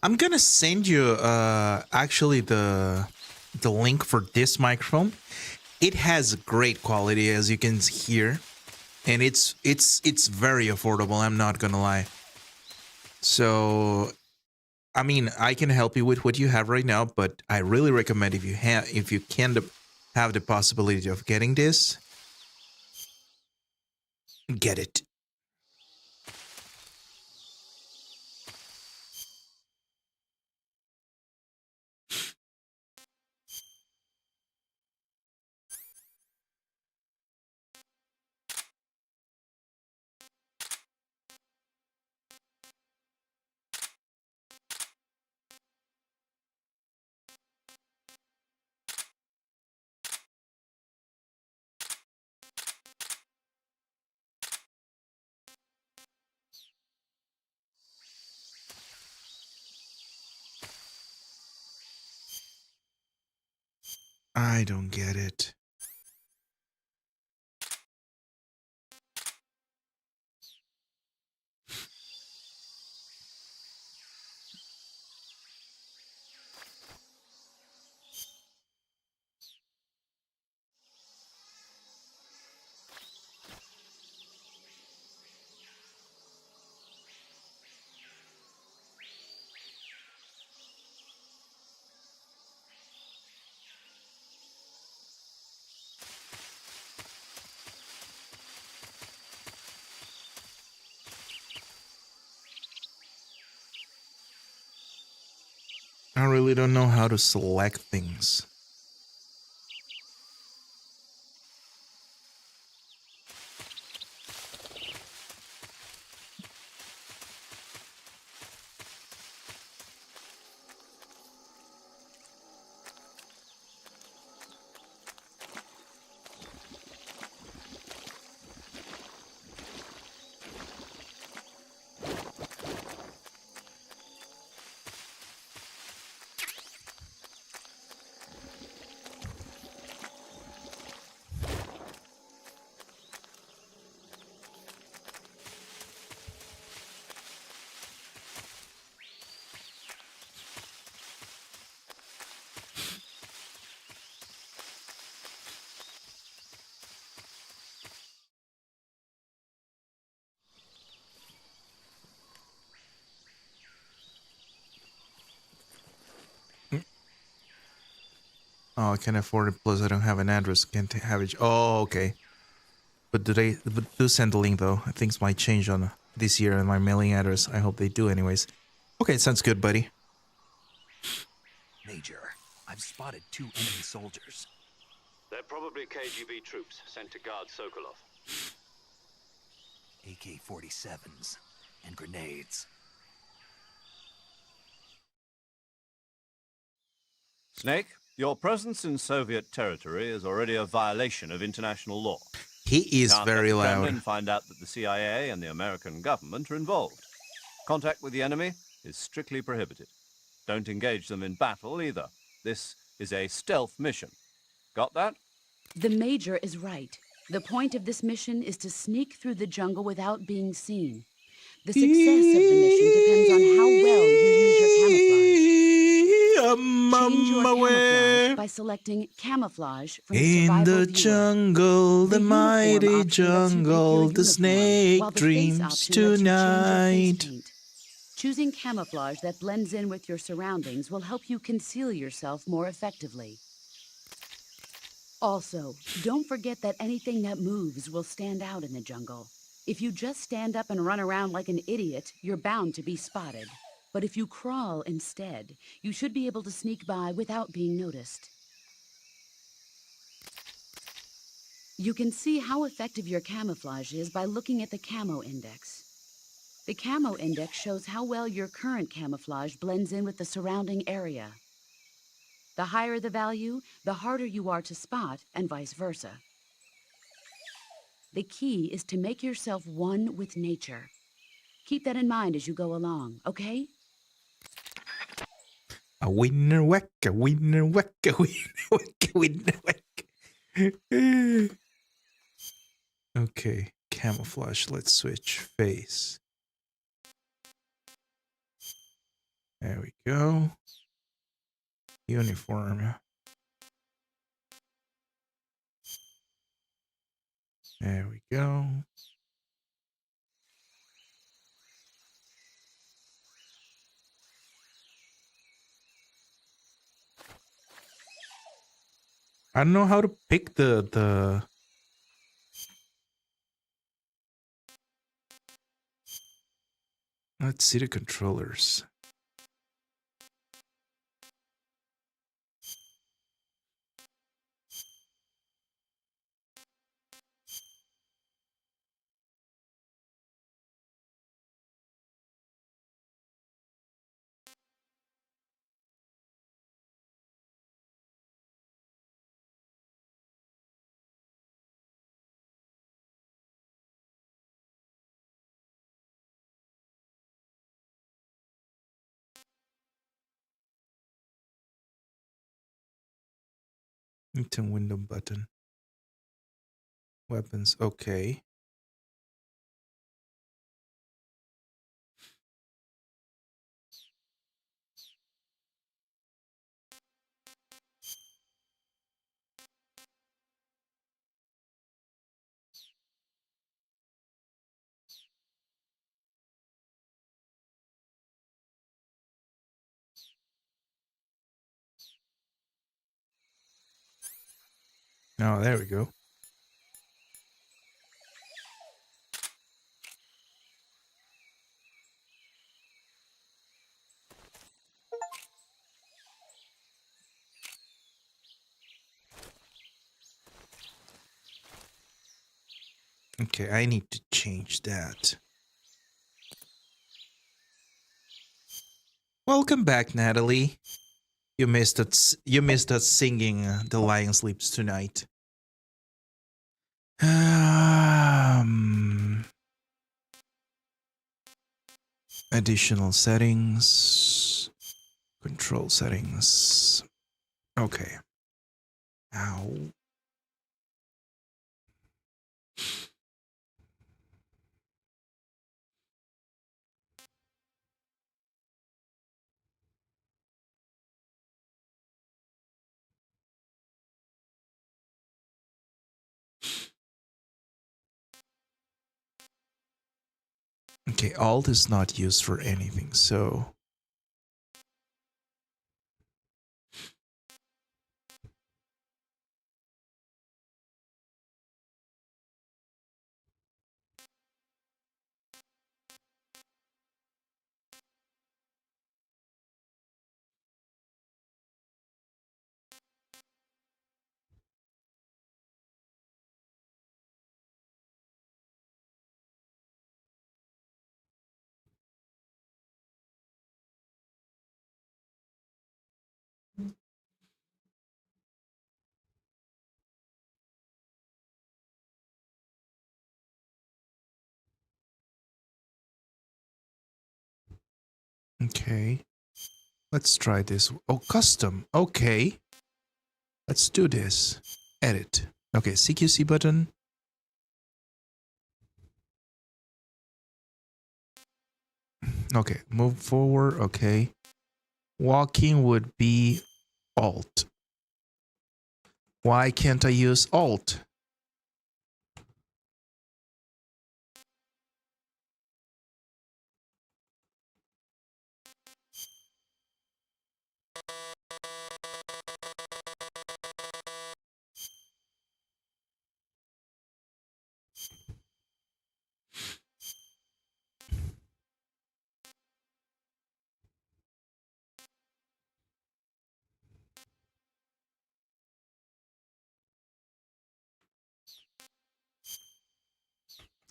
I'm gonna send you actually the link for this microphone. It has great quality, as you can hear, and it's very affordable. I'm not gonna lie. So, I mean, I can help you with what you have right now, but I really recommend if you can have the possibility of getting this, get it. I don't get it. I really don't know how to select things. Oh, I can't afford it. Plus, I don't have an address. Can't have it. Oh, okay. But do send the link though. Things might change on this year and my mailing address. I hope they do, anyways. Okay, sounds good, buddy. Major, I've spotted 2 enemy soldiers. They're probably KGB troops sent to guard Sokolov. AK-47s and grenades. Snake, your presence in Soviet territory is already a violation of international law. He is Can't very let the loud. Kremlin find out that the CIA and the American government are involved. Contact with the enemy is strictly prohibited. Don't engage them in battle either. This is a stealth mission. Got that? The Major is right. The point of this mission is to sneak through the jungle without being seen. The success of the mission depends on how well you use your camouflage. Change your camouflage by selecting camouflage from the In survival the viewer. jungle, the uniform mighty option lets you pick your jungle, the uniform, snake while the face dreams option lets you change your face tonight. paint. Choosing camouflage that blends in with your surroundings will help you conceal yourself more effectively. Also, don't forget that anything that moves will stand out in the jungle. If you just stand up and run around like an idiot, you're bound to be spotted. But if you crawl instead, you should be able to sneak by without being noticed. You can see how effective your camouflage is by looking at the camo index. The camo index shows how well your current camouflage blends in with the surrounding area. The higher the value, the harder you are to spot, and vice versa. The key is to make yourself one with nature. Keep that in mind as you go along, okay? A winner whack, a winner whack, a winner whack, a winner whack. Okay, camouflage. Let's switch face. There we go. Uniform. There we go. I don't know how to pick the let's see the controllers. Turn window button. Weapons, okay. Oh, there we go. Okay, I need to change that. Welcome back, Natalie. You missed us. You missed us singing "The Lion Sleeps Tonight." Additional settings, control settings. Okay. Ow. Okay, alt is not used for anything, so okay. Let's try this. Oh, custom. Okay. Let's do this. Edit. Okay, CQC button. Okay, move forward. Okay. Walking would be alt. Why can't I use alt?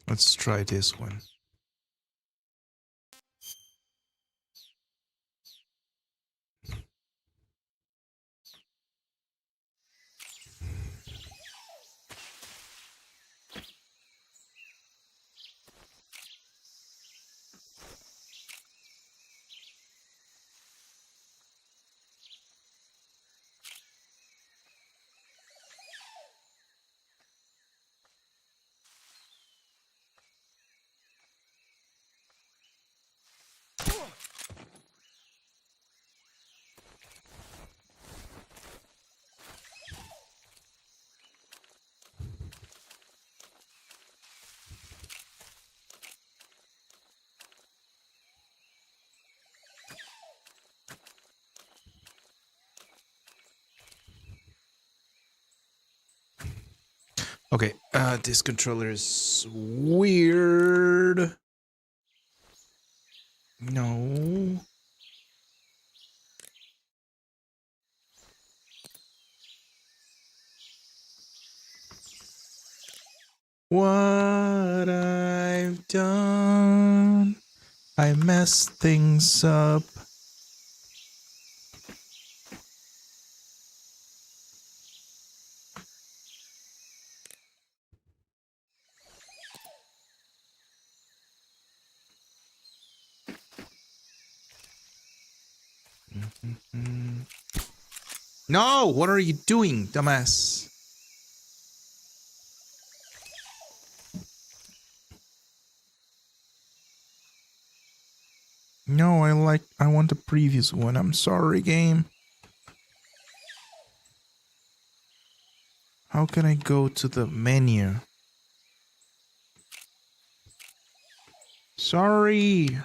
Let's try this one. Okay, this controller is weird. No. What I've done, I messed things up. No, what are you doing, dumbass? No, I want the previous one. I'm sorry, game. How can I go to the menu? Sorry.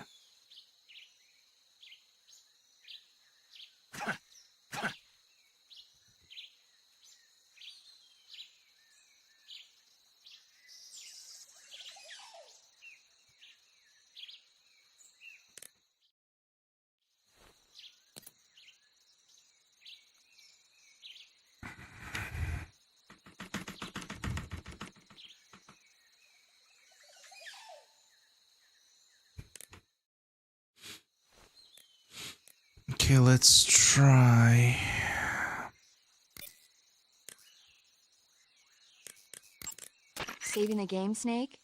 Okay, let's try. Saving the game, Snake?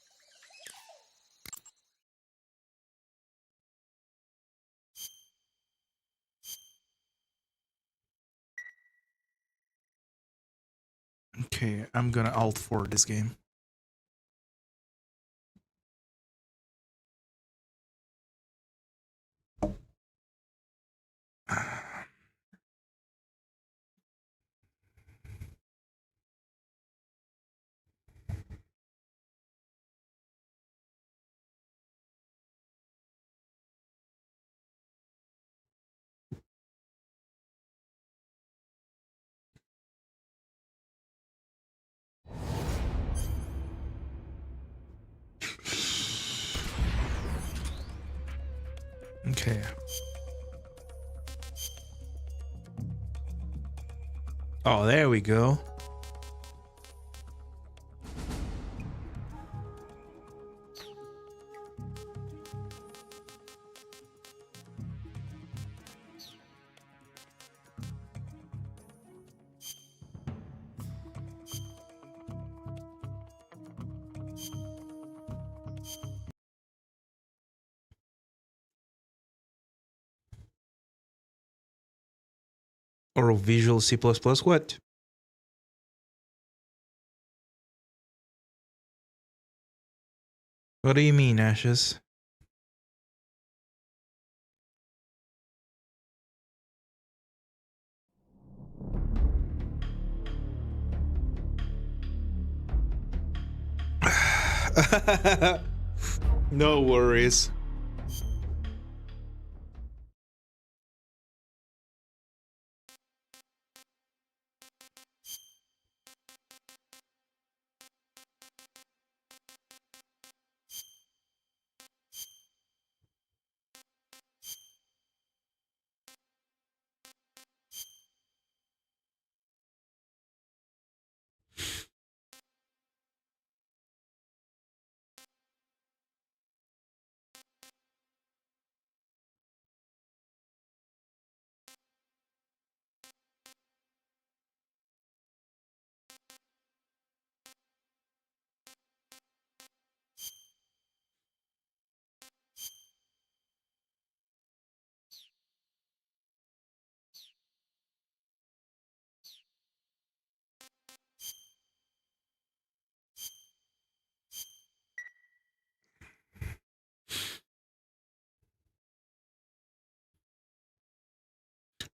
Okay, I'm gonna alt for this game. Okay. Oh, there we go. Or Visual C++, what? What do you mean, Ashes? No worries.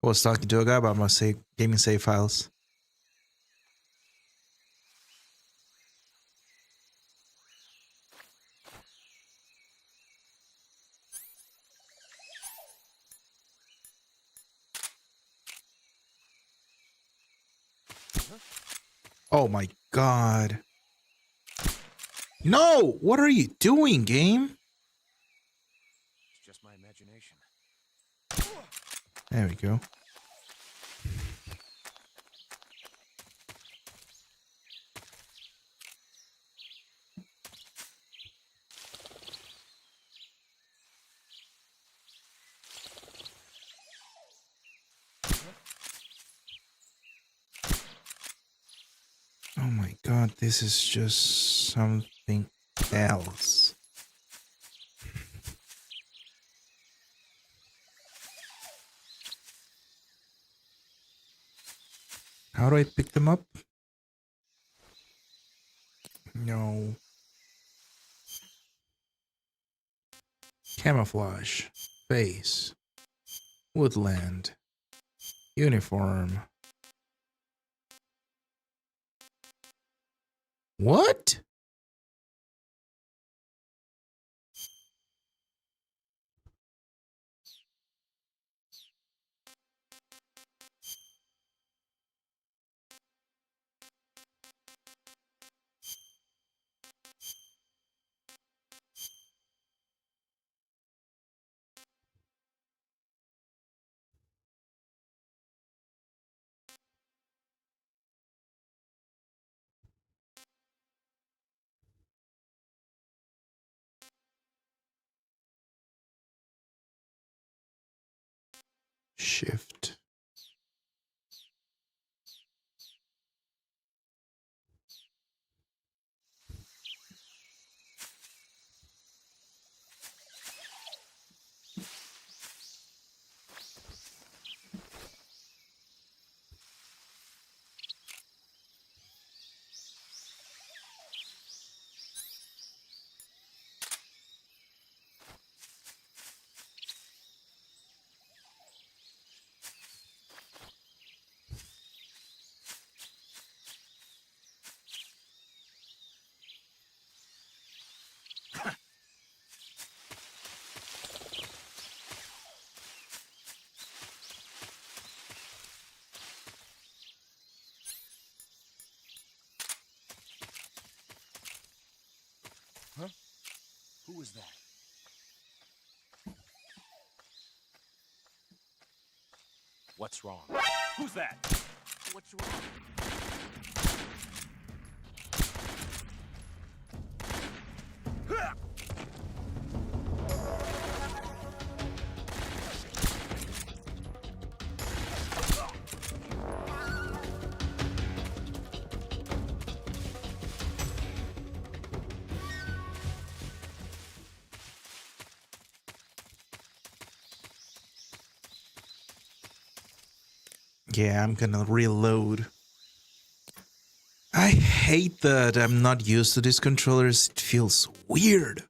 I was talking to a guy about my gaming save files. Oh my god. No! What are you doing, game? It's just my imagination. There we go. Oh my god, this is just something else. How do I pick them up? No. Camouflage. Face. Woodland. Uniform. What? Shift. Huh? Who was that? What's wrong? Who's that? What's wrong? Yeah, I'm gonna reload. I hate that I'm not used to these controllers. It feels weird.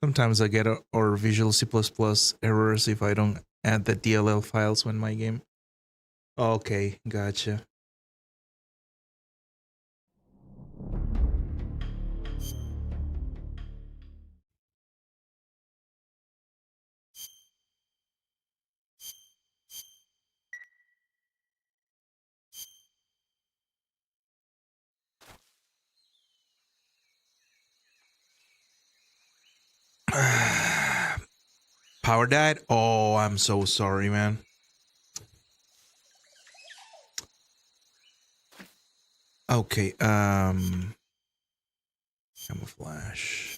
Sometimes I get or Visual C++ errors if I don't add the DLL files when my game. Okay, gotcha. Power died? Oh, I'm so sorry, man. Okay, camouflage.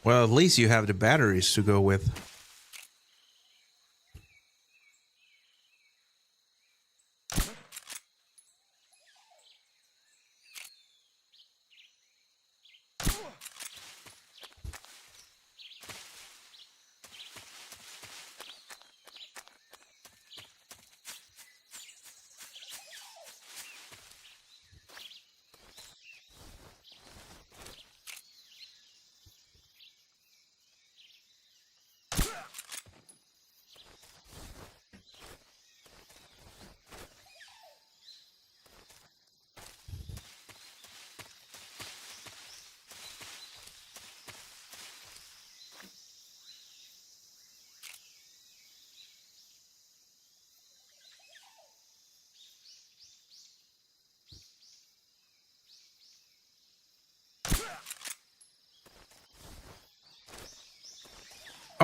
Well, at least you have the batteries to go with.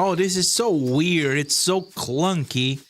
Oh, this is so weird. It's so clunky.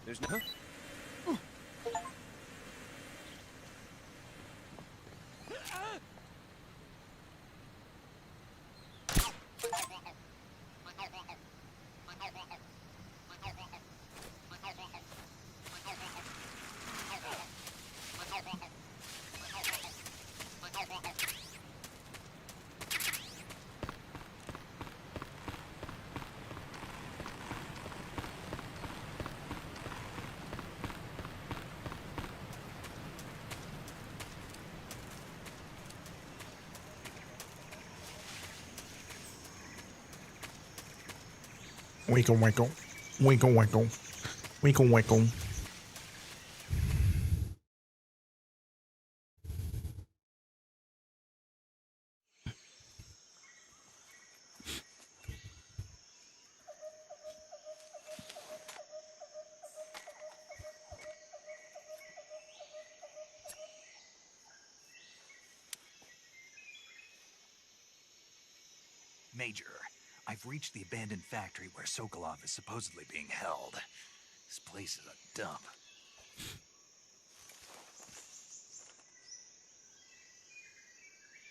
There's no... Winkle, winkle. Winkle, winkle. Winkle, winkle. Major, I've reached the abandoned factory where Sokolov is supposedly being held. This place is a dump.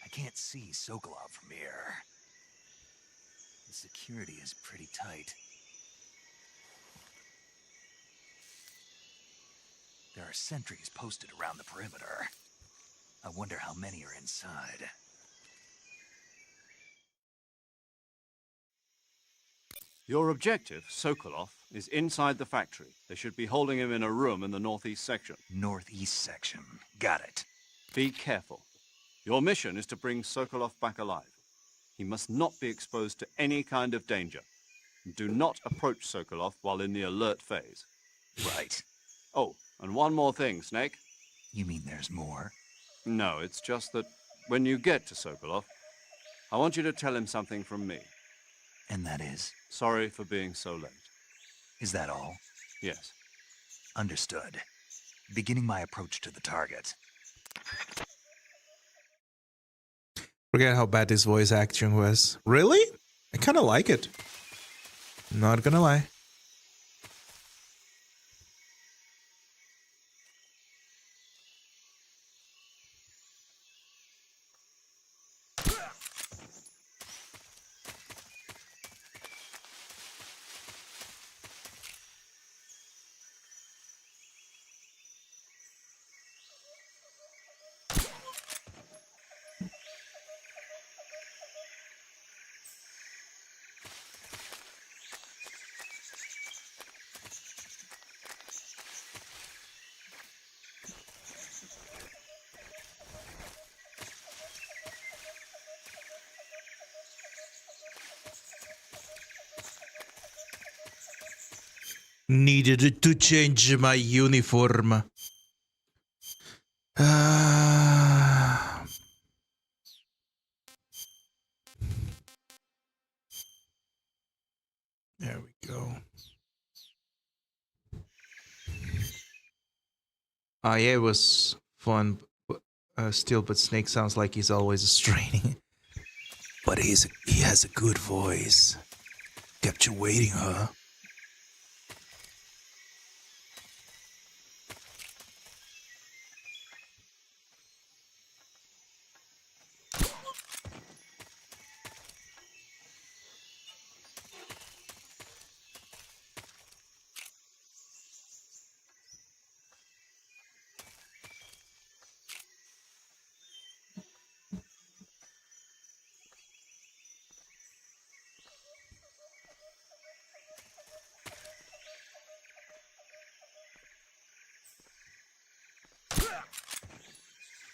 I can't see Sokolov from here. The security is pretty tight. There are sentries posted around the perimeter. I wonder how many are inside. Your objective, Sokolov, is inside the factory. They should be holding him in a room in the northeast section. Northeast section. Got it. Be careful. Your mission is to bring Sokolov back alive. He must not be exposed to any kind of danger. Do not approach Sokolov while in the alert phase. Right. Oh, and one more thing, Snake. You mean there's more? No, it's just that when you get to Sokolov, I want you to tell him something from me. And that is? Sorry for being so late. Is that all? Yes. Understood. Beginning my approach to the target. Forget how bad this voice acting was. Really? I kind of like it. Not gonna lie. Needed to change my uniform. There we go. Yeah, it was fun, but Snake sounds like he's always straining. But he has a good voice. Kept you waiting, huh?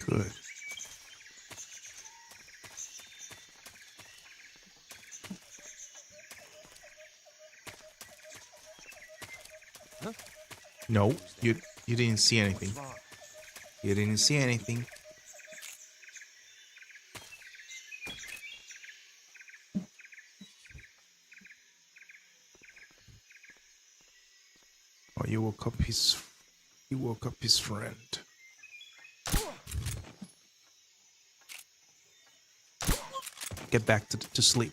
Good. Huh? No, you didn't see anything. You didn't see anything. Oh, you woke up his friend. Get back to sleep.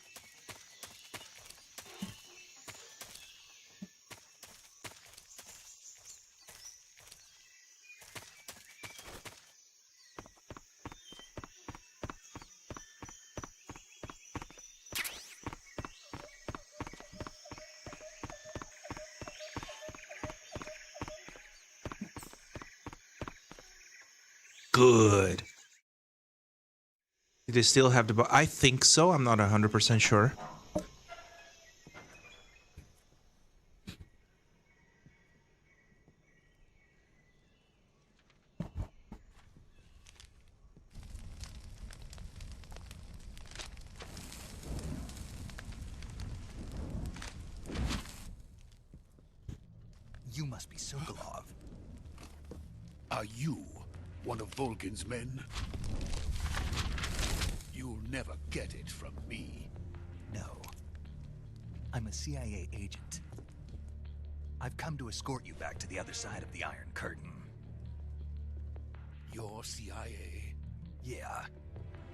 good. Do they still have the... I think so. I'm not 100% sure. You must be Sokolov. Are you one of Volgin's men? You'll never get it from me. No. I'm a CIA agent. I've come to escort you back to the other side of the Iron Curtain. You're CIA? Yeah.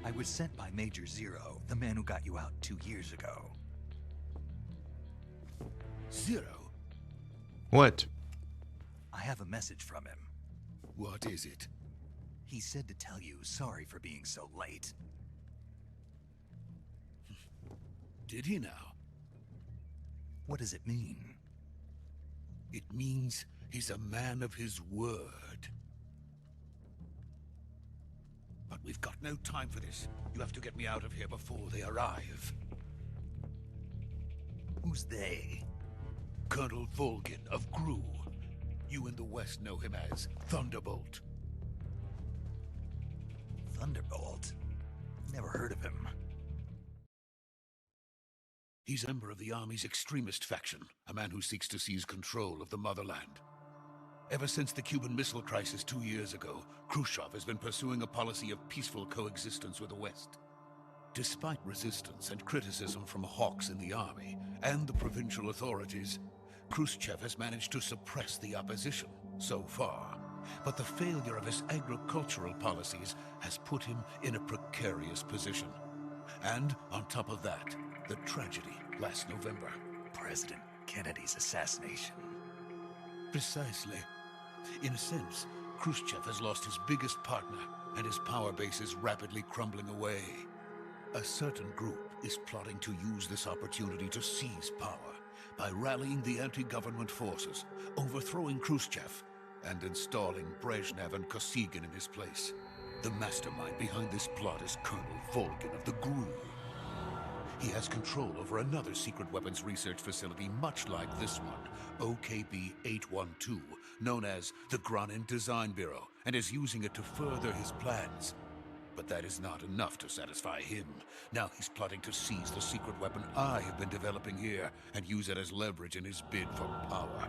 I was sent by Major Zero, the man who got you out 2 years ago. Zero? What? I have a message from him. What is it? He said to tell you sorry for being so late. Did he now? What does it mean? It means he's a man of his word. But we've got no time for this. You have to get me out of here before they arrive. Who's they? Colonel Volgin of Gru. You in the West know him as Thunderbolt. Thunderbolt? Never heard of him. He's a member of the Army's extremist faction, a man who seeks to seize control of the motherland. Ever since the Cuban Missile Crisis 2 years ago, Khrushchev has been pursuing a policy of peaceful coexistence with the West. Despite resistance and criticism from hawks in the army and the provincial authorities, Khrushchev has managed to suppress the opposition so far. But the failure of his agricultural policies has put him in a precarious position. And on top of that, the tragedy last November. President Kennedy's assassination. Precisely. In a sense, Khrushchev has lost his biggest partner, and his power base is rapidly crumbling away. A certain group is plotting to use this opportunity to seize power by rallying the anti-government forces, overthrowing Khrushchev, and installing Brezhnev and Kosygin in his place. The mastermind behind this plot is Colonel Volgin of the Gru. He has control over another secret weapons research facility much like this one, OKB-812, known as the Granin Design Bureau, and is using it to further his plans. But that is not enough to satisfy him. Now he's plotting to seize the secret weapon I have been developing here and use it as leverage in his bid for power.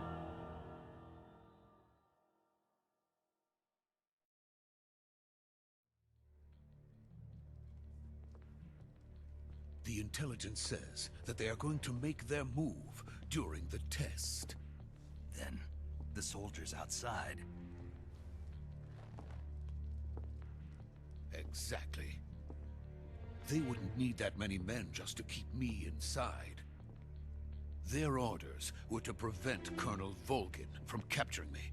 The intelligence says that they are going to make their move during the test. Then, the soldiers outside. Exactly. They wouldn't need that many men just to keep me inside. Their orders were to prevent Colonel Volgin from capturing me.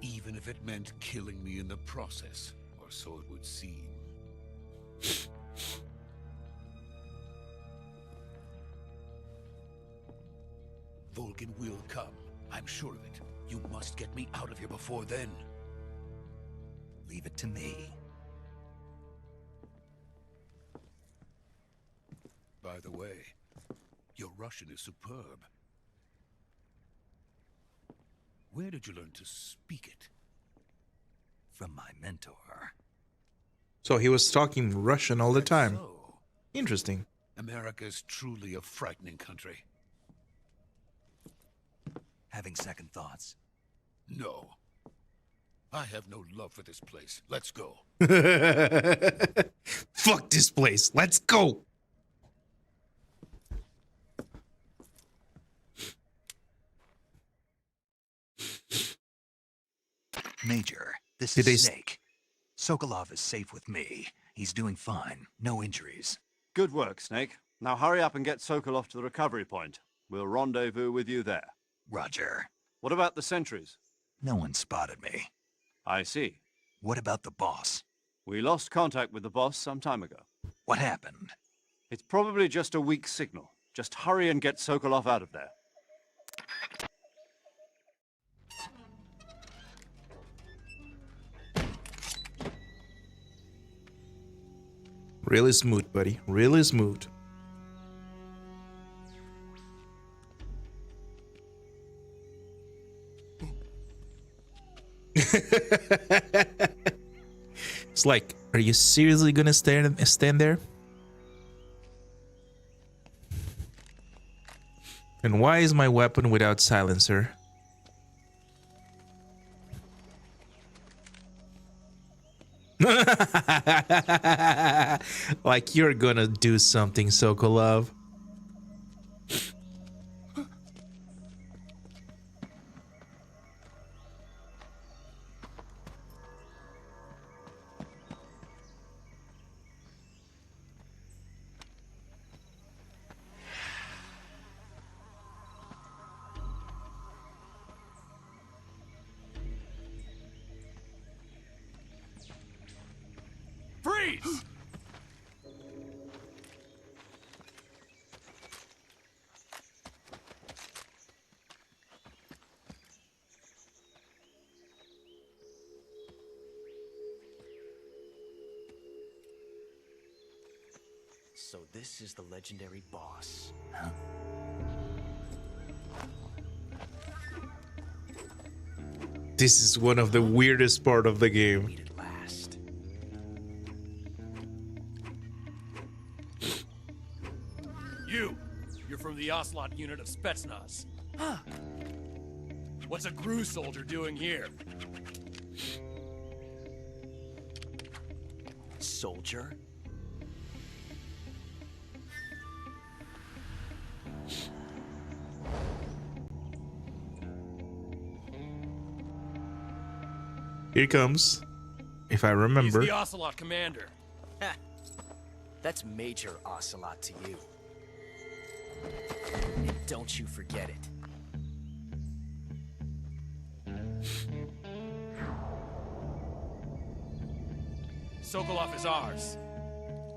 Even if it meant killing me in the process, or so it would seem. Volgin will come, I'm sure of it. You must get me out of here before then. Leave it to me. By the way, your Russian is superb. Where did you learn to speak it? From my mentor. So he was talking Russian all the time. So, Interesting. America is truly a frightening country. Having second thoughts? No. I have no love for this place. Let's go. Fuck this place. Let's go. Major, this Did they is Snake. Sokolov is safe with me. He's doing fine. No injuries. Good work, Snake. Now hurry up and get Sokolov to the recovery point. We'll rendezvous with you there. Roger. What about the sentries? No one spotted me. I see. What about the boss? We lost contact with the boss some time ago. What happened? It's probably just a weak signal. Just hurry and get Sokolov out of there. Really smooth, buddy. Really smooth. It's like, are you seriously gonna stand there? And why is my weapon without silencer? Like you're gonna do something, Sokolov. Freeze! So this is the legendary boss. This is one of the weirdest part of the game. You're from the Ocelot unit of Spetsnaz. Huh. What's a GRU soldier doing here? Soldier? Here he comes, if I remember. He's the Ocelot commander. That's Major Ocelot to you. And don't you forget it. Sokolov is ours.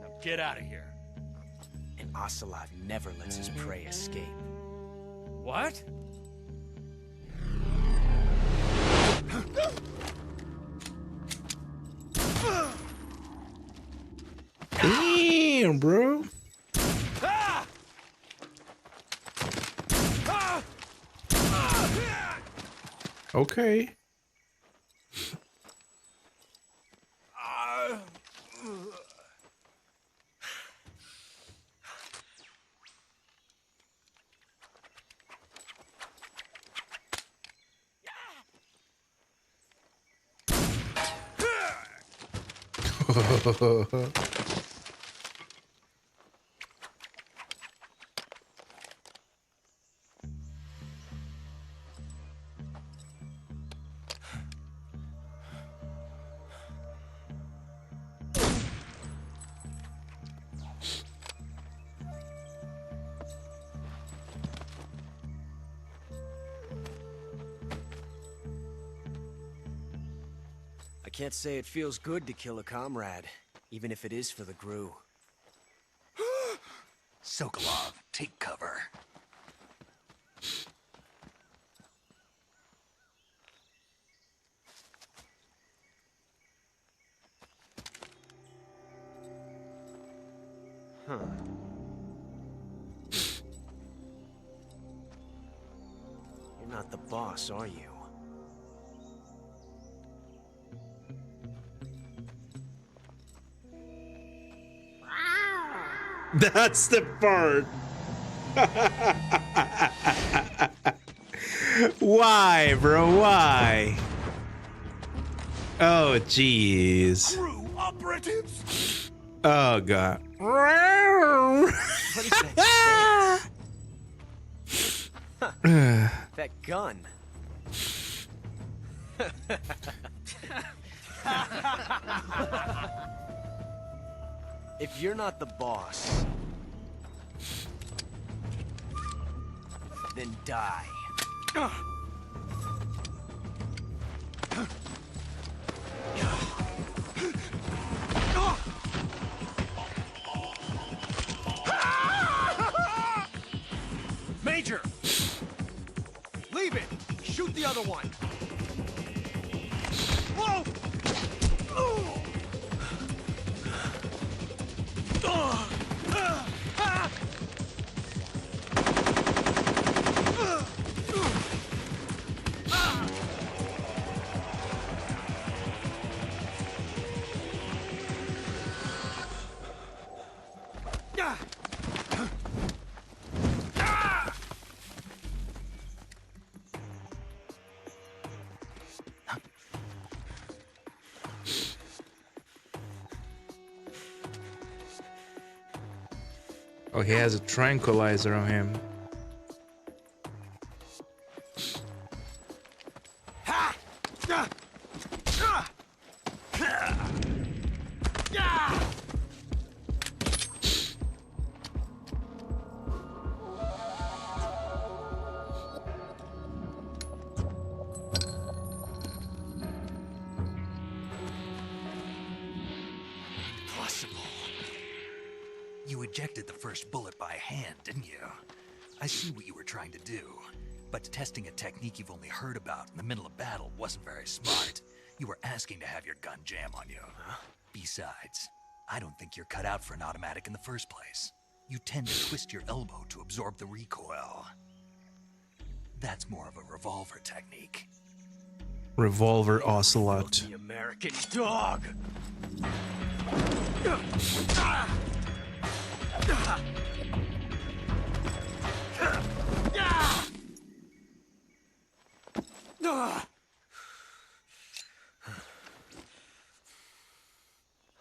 Now get out of here. And Ocelot never lets his prey escape. What? Damn, bro. Okay. I can't say it feels good to kill a comrade, even if it is for the GRU. Sokolov, take cover. Huh. You're not the boss, are you? That's the part. Why, bro? Why? Oh, jeez. GRU operatives. Oh, God. That gun. If you're not the boss, then die. Major! Leave it! Shoot the other one! Whoa! Oh, he has a tranquilizer on him. You ejected the first bullet by hand, didn't you? I see what you were trying to do. But testing a technique you've only heard about in the middle of battle wasn't very smart. You were asking to have your gun jam on you. Besides, I don't think you're cut out for an automatic in the first place. You tend to twist your elbow to absorb the recoil. That's more of a revolver technique. Revolver Ocelot. The American dog!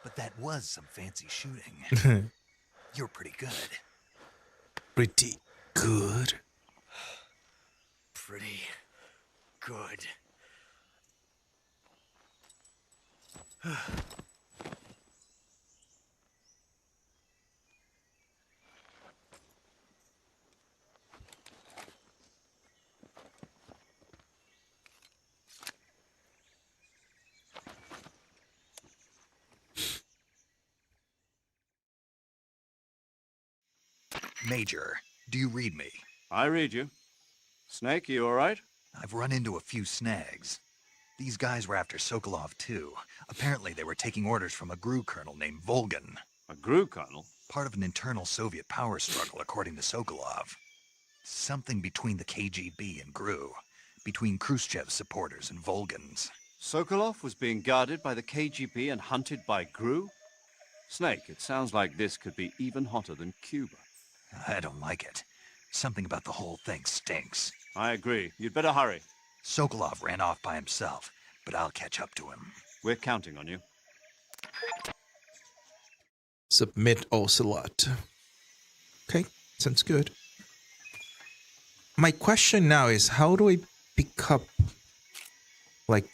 But that was some fancy shooting. You're pretty good. Pretty good. Pretty good. Major, do you read me? I read you. Snake, you all right? I've run into a few snags. These guys were after Sokolov too. Apparently they were taking orders from a GRU colonel named Volgan. A GRU colonel? Part of an internal Soviet power struggle, according to Sokolov. Something between the KGB and GRU. Between Khrushchev's supporters and Volgan's. Sokolov was being guarded by the KGB and hunted by GRU? Snake, it sounds like this could be even hotter than Cuba. I don't like it. Something about the whole thing stinks. I agree. You'd better hurry. Sokolov ran off by himself, but I'll catch up to him. We're counting on you. Submit Ocelot. Okay, sounds good. My question now is, how do I pick up, like...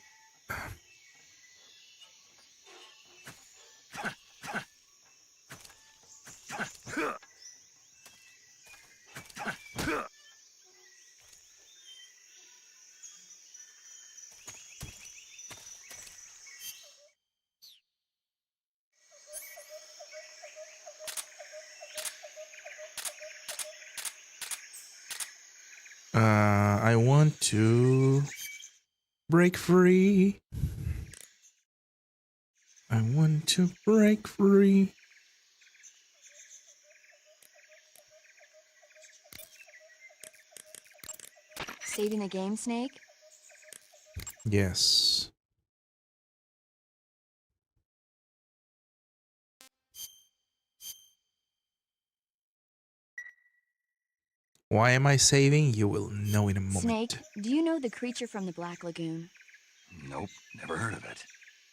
I want to break free. I want to break free. Saving the game, Snake? Yes. Why am I saving? You will know in a moment. Snake, do you know the creature from the Black Lagoon? Nope, never heard of it.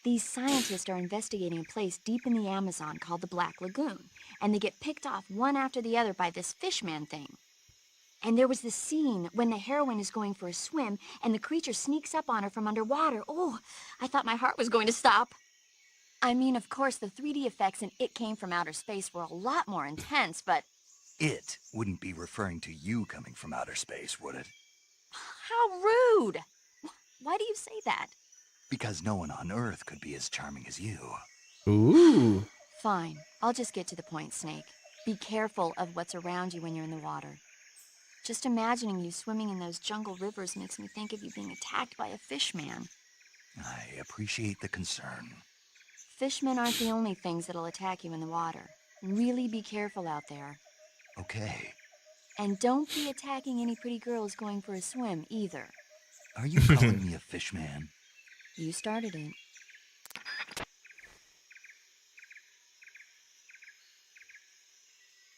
These scientists are investigating a place deep in the Amazon called the Black Lagoon, and they get picked off one after the other by this fishman thing. And there was this scene when the heroine is going for a swim, and the creature sneaks up on her from underwater. Oh, I thought my heart was going to stop. I mean, of course, the 3D effects in It Came from Outer Space were a lot more intense, but... It wouldn't be referring to you coming from outer space, would it? How rude! Why do you say that? Because no one on Earth could be as charming as you. Ooh. Fine. I'll just get to the point, Snake. Be careful of what's around you when you're in the water. Just imagining you swimming in those jungle rivers makes me think of you being attacked by a fishman. I appreciate the concern. Fishmen aren't the only things that'll attack you in the water. Really be careful out there. Okay. And don't be attacking any pretty girls going for a swim, either. Are you calling me a fishman? You started it.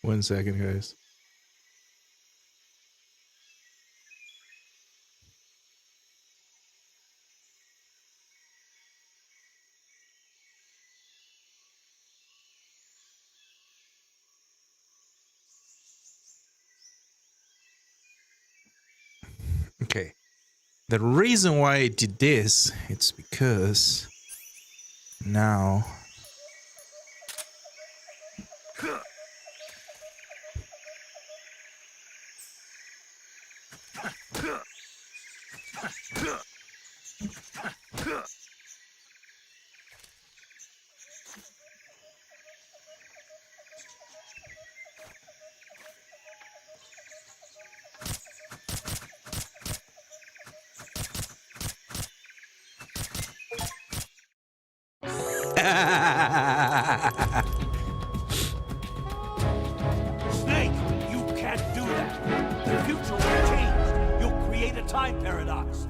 One second, guys. The reason why I did this, it's because now Snake, you can't do that. The future will change. You'll create a time paradox.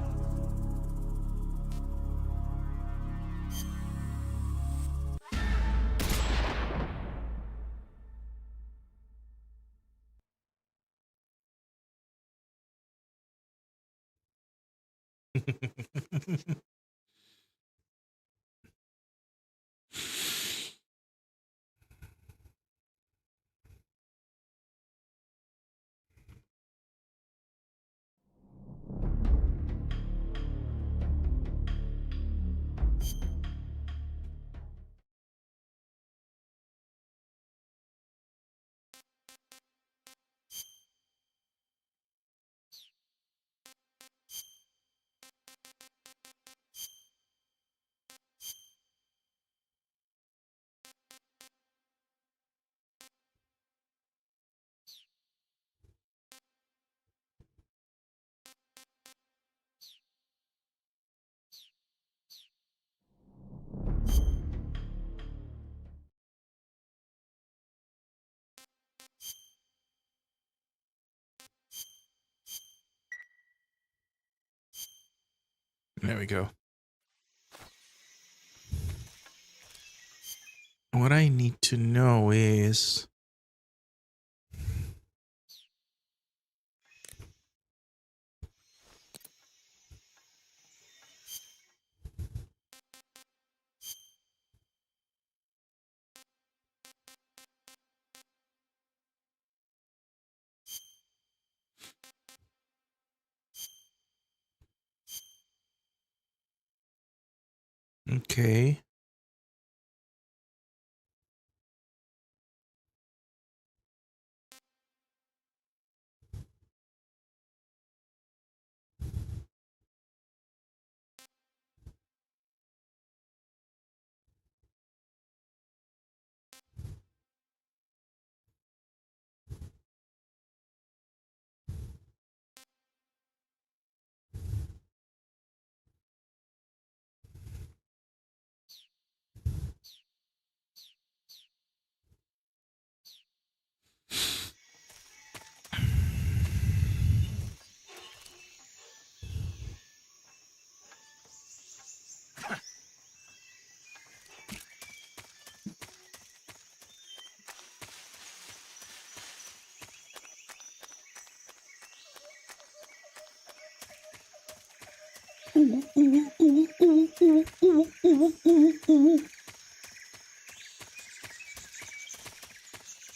there we go. What I need to know is okay.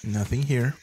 Nothing here.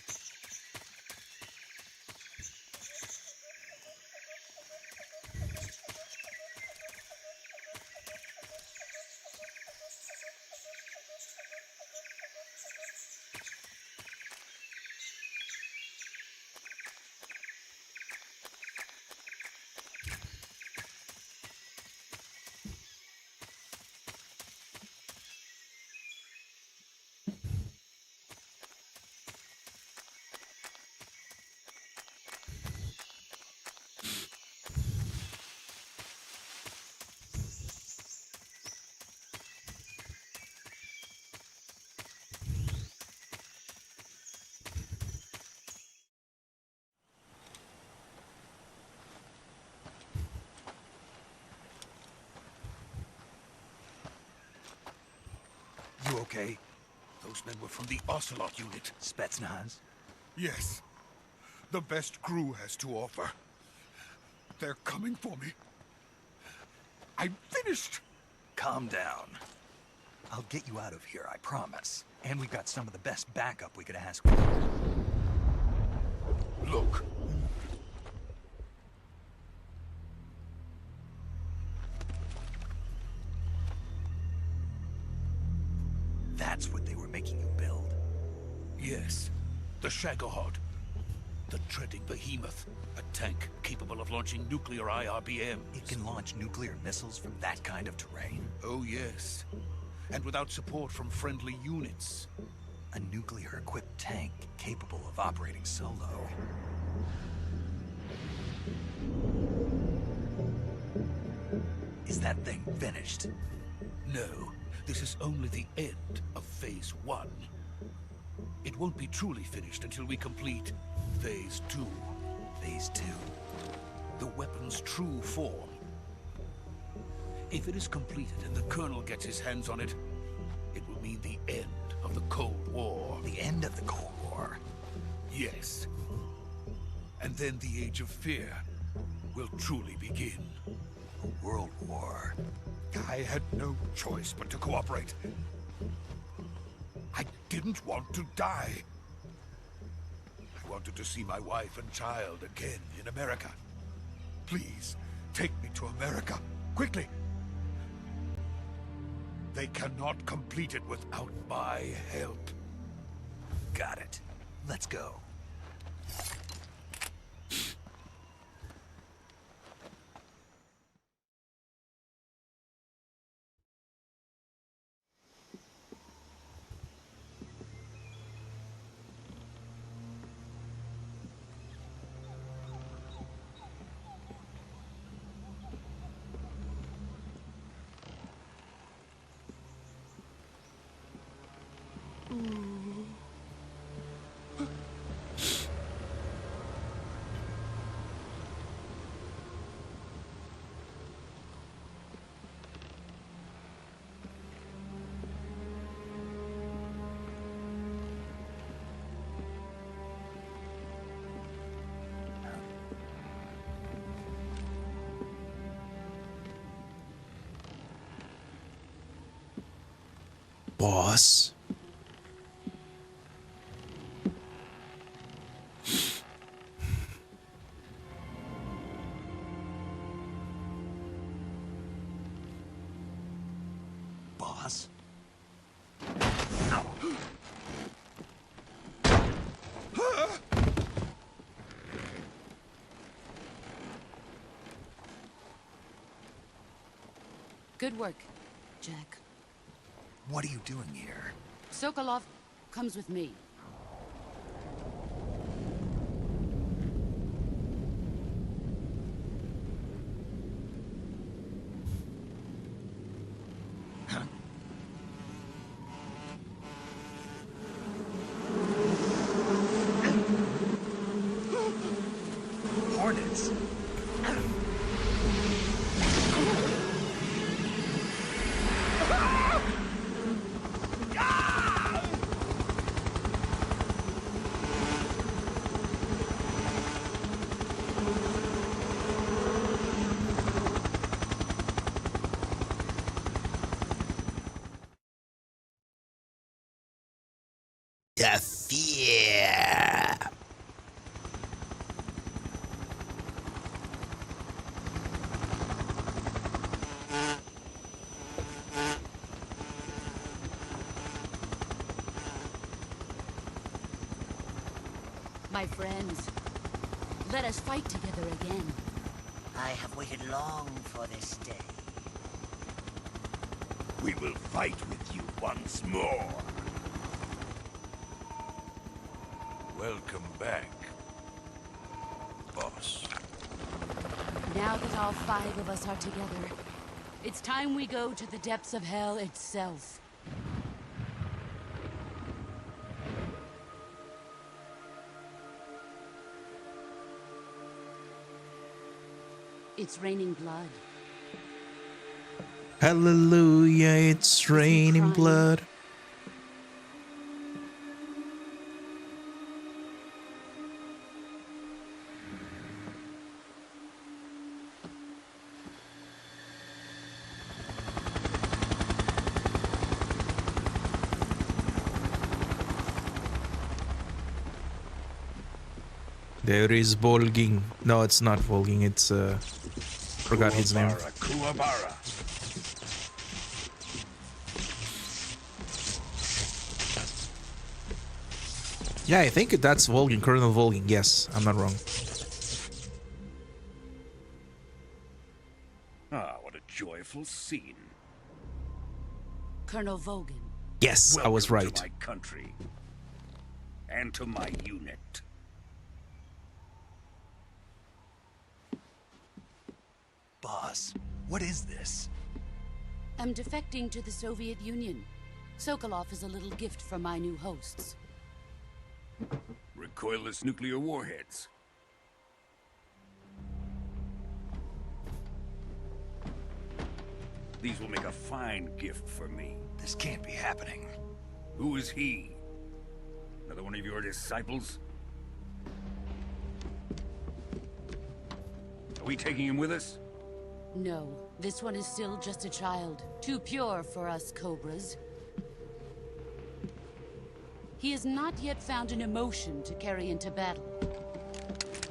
You okay? Those men were from the Ocelot unit. Spetsnaz? Yes. The best crew has to offer. They're coming for me. I'm finished. Calm down. I'll get you out of here, I promise. And we've got some of the best backup we could ask for. Look. That's what they were making you build? Yes. The Shagohod. The treading behemoth. A tank capable of launching nuclear IRBMs. It can launch nuclear missiles from that kind of terrain? Oh, yes. And without support from friendly units. A nuclear-equipped tank capable of operating solo. Is that thing finished? No. This is only the end of Phase 1. It won't be truly finished until we complete Phase 2. Phase 2? The weapon's true form. If it is completed and the Colonel gets his hands on it, it will mean the end of the Cold War. The end of the Cold War? Yes. And then the Age of Fear will truly begin. A world war. I had no choice but to cooperate. I didn't want to die. I wanted to see my wife and child again in America. Please, take me to America, quickly. They cannot complete it without my help. Got it. Let's go. Boss. Boss? Good work, Jack. What are you doing here? Sokolov comes with me. Hornets? The fear. My friends, let us fight together again. I have waited long for this day. We will fight with you once more. Welcome back, boss. Now that all 5 of us are together, it's time we go to the depths of hell itself. It's raining blood. Hallelujah, it's raining blood. There is Volging. No, it's not Volging. It's forgot his name. Yeah, I think that's Volgin, Colonel Volgin. Yes, I'm not wrong. Ah, what a joyful scene. Colonel Volgin. Yes, I was right. To my country. And to my unit. Boss, what is this? I'm defecting to the Soviet Union. Sokolov is a little gift from my new hosts. Recoilless nuclear warheads. These will make a fine gift for me. This can't be happening. Who is he? Another one of your disciples? Are we taking him with us? No, this one is still just a child. Too pure for us Cobras. He has not yet found an emotion to carry into battle.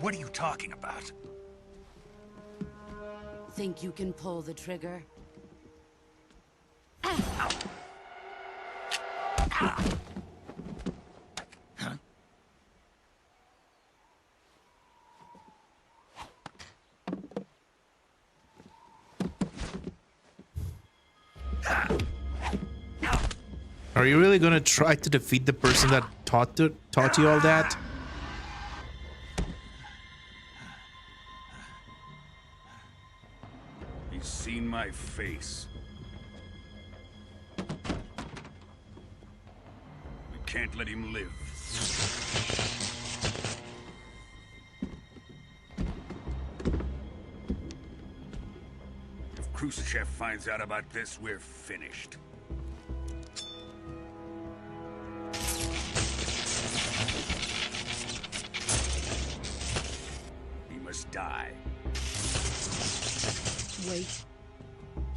What are you talking about? Think you can pull the trigger? Are you really gonna try to defeat the person that taught you all that? He's seen my face. We can't let him live. If Khrushchev finds out about this, we're finished. Die. Wait.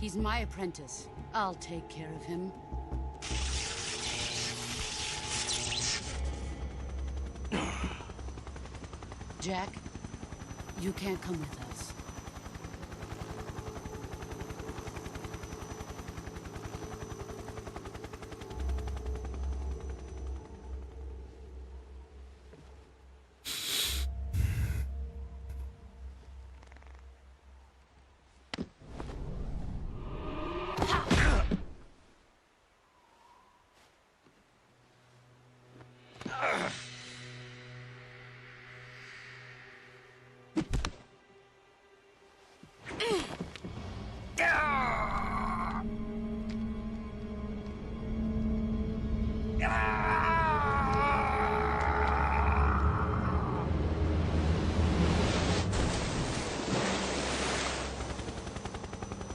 He's my apprentice. I'll take care of him. Jack, you can't come with us.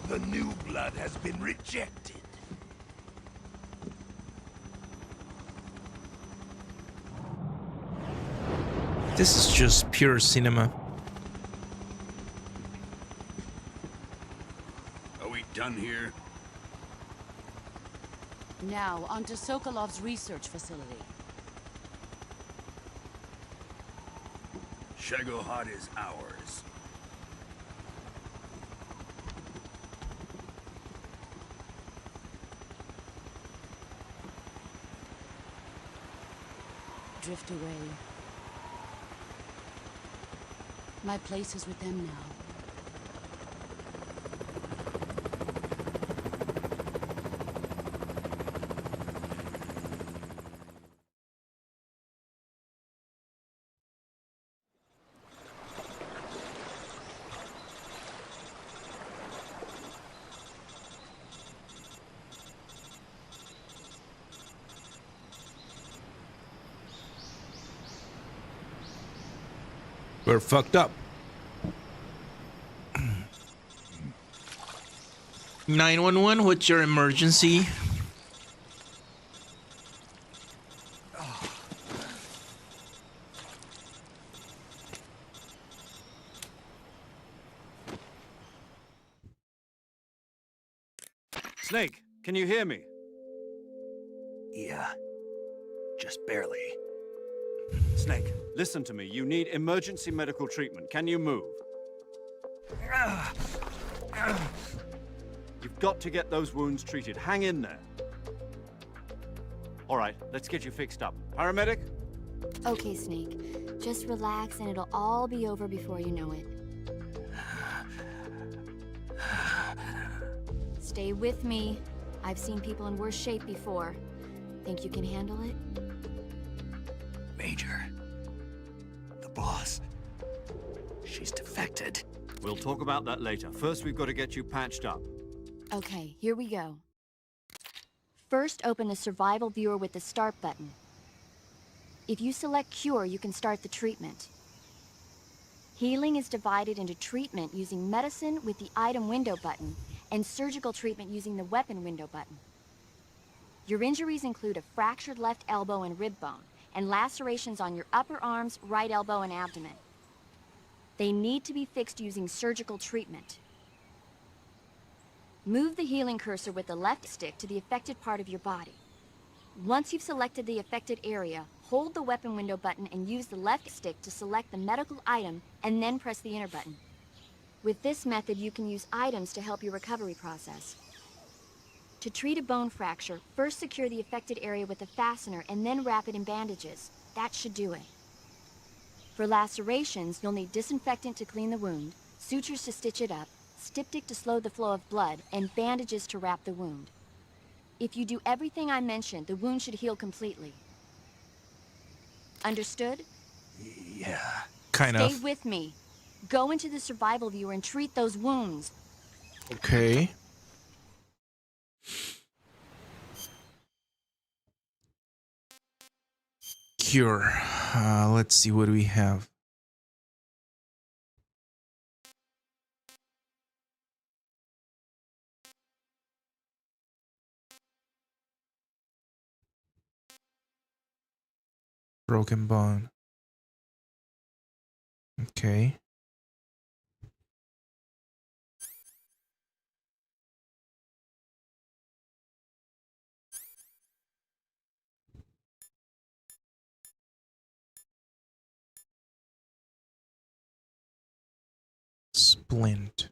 The new blood has been rejected. This is just pure cinema. Are we done here? Now, onto Sokolov's research facility. Shagohod is ours. Drift away. My place is with them now. We're fucked up. 911, what's your emergency? Snake, can you hear me? Yeah, just barely. Snake, listen to me. You need emergency medical treatment. Can you move? You've got to get those wounds treated. Hang in there. All right, let's get you fixed up. Paramedic? Okay, Snake. Just relax and it'll all be over before you know it. Stay with me. I've seen people in worse shape before. Think you can handle it? Major. The boss. She's defected. We'll talk about that later. First, we've got to get you patched up. Okay, here we go. First, open the survival viewer with the start button. If you select cure, you can start the treatment. Healing is divided into treatment using medicine with the item window button and surgical treatment using the weapon window button. Your injuries include a fractured left elbow and rib bone, and lacerations on your upper arms, right elbow, and abdomen. They need to be fixed using surgical treatment. Move the healing cursor with the left stick to the affected part of your body. Once you've selected the affected area, hold the weapon window button and use the left stick to select the medical item and then press the enter button. With this method, you can use items to help your recovery process. To treat a bone fracture, first secure the affected area with a fastener and then wrap it in bandages. That should do it. For lacerations, you'll need disinfectant to clean the wound, sutures to stitch it up, styptic to slow the flow of blood, and bandages to wrap the wound. If you do everything I mentioned, the wound should heal completely. Understood? Yeah. Kind Stay of. with me. Go into the survival viewer and treat those wounds. Okay. Cure. Let's see what we have. Broken bone. Okay. Splint.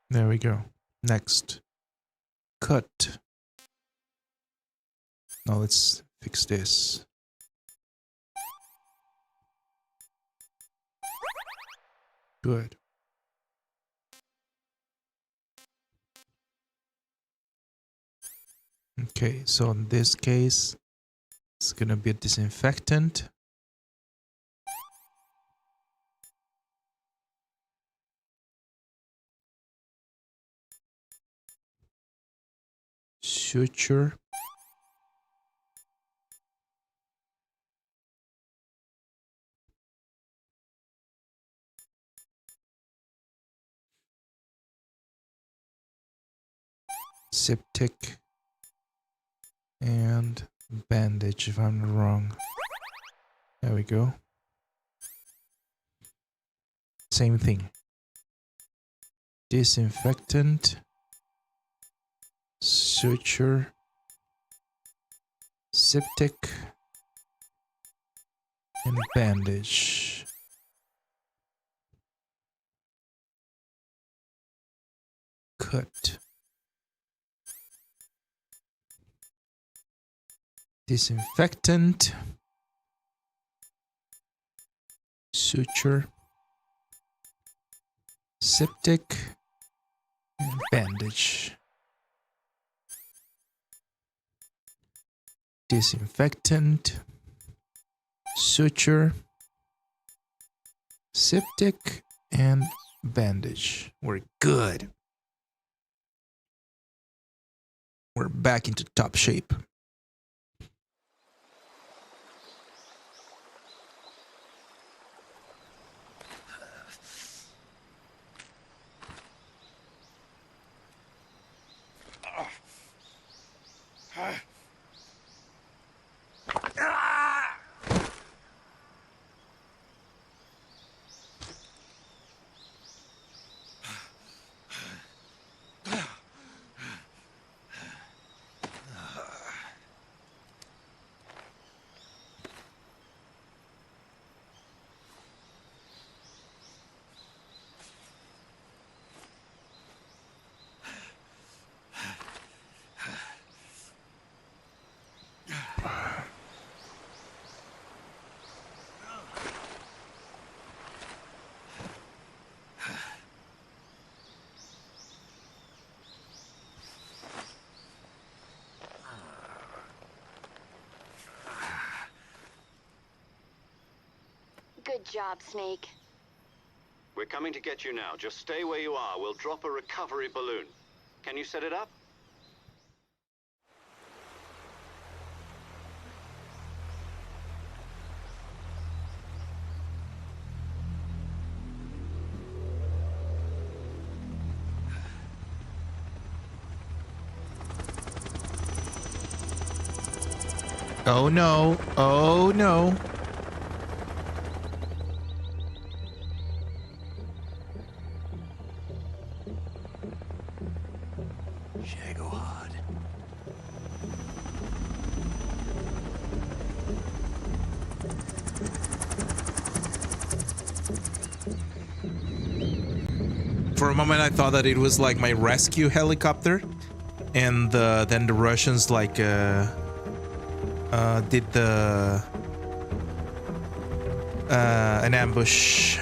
There we go. Next. Cut. Now let's fix this. Good. Okay, so in this case, it's gonna be a disinfectant. Suture. Septic. And bandage, if I'm not wrong. There we go. Same thing. Disinfectant. Suture. Septic. And bandage. Cut. Disinfectant. Suture. Septic. And bandage. Disinfectant. Suture. Septic. And bandage. We're good. We're back into top shape. job, Snake. We're coming to get you now. Just stay where you are. We'll drop a recovery balloon. Can you set it up? Oh no. Oh no. For a moment, I thought that it was like my rescue helicopter, and then the Russians like did an ambush.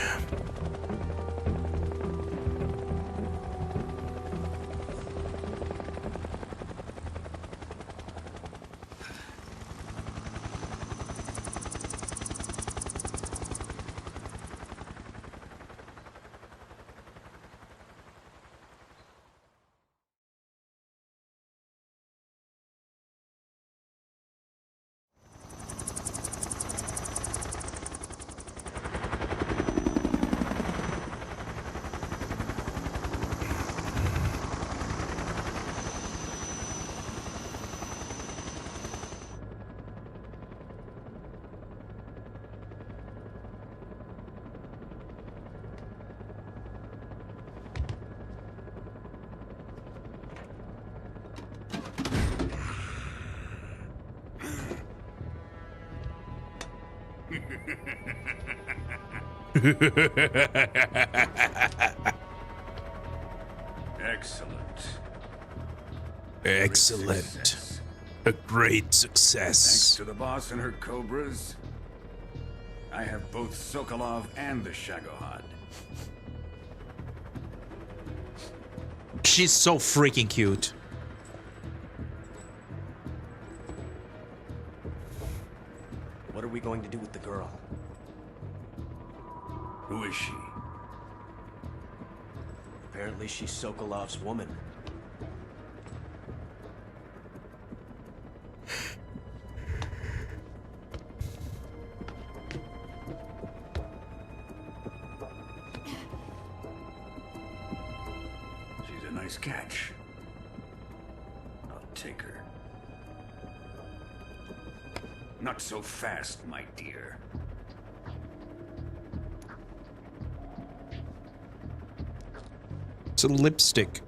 Excellent. Excellent. A great success. Thanks to the boss and her cobras, I have both Sokolov and the Shagohod. She's so freaking cute. What are we going to do with the girl? Who is she? Apparently she's Sokolov's woman. She's a nice catch. I'll take her. Not so fast, my dear. It's a lipstick.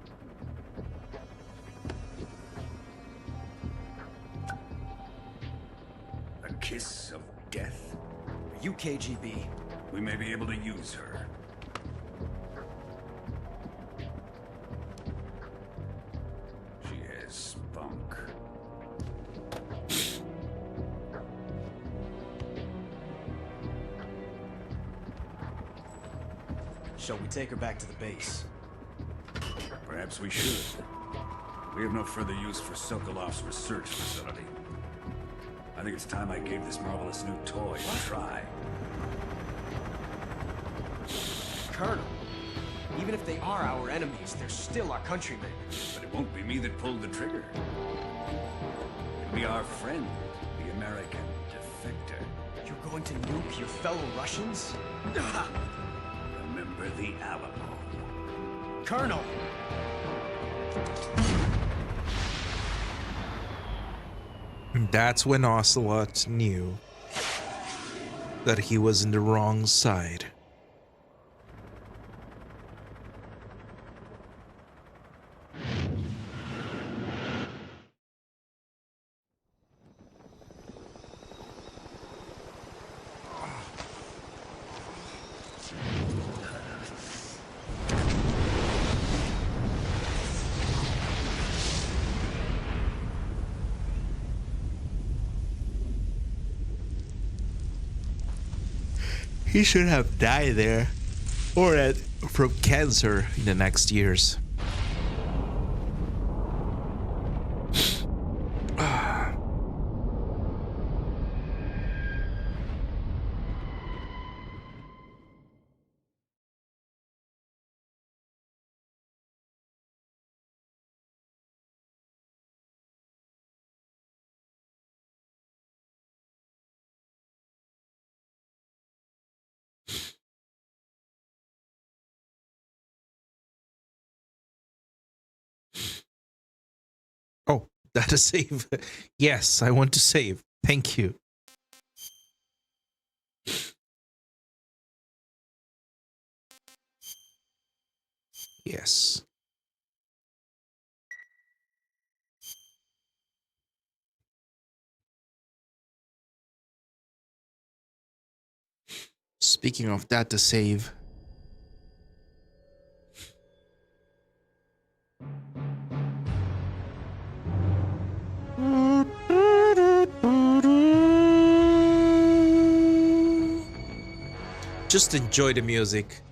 A kiss of death? Are you KGB? We may be able to use her. She has spunk. Shall we take her back to the base? Perhaps we should. We have no further use for Sokolov's research facility. I think it's time I gave this marvelous new toy a try. Colonel, even if they are our enemies, they're still our countrymen. But it won't be me that pulled the trigger. It'll be our friend, the American defector. You're going to nuke your fellow Russians? Remember the Alamo. Colonel! That's when Ocelot knew that he was in the wrong side. He should have died there, or from cancer in the next years. Data save. Yes, I want to save. Thank you. Yes. Speaking of data save. Just enjoy the music.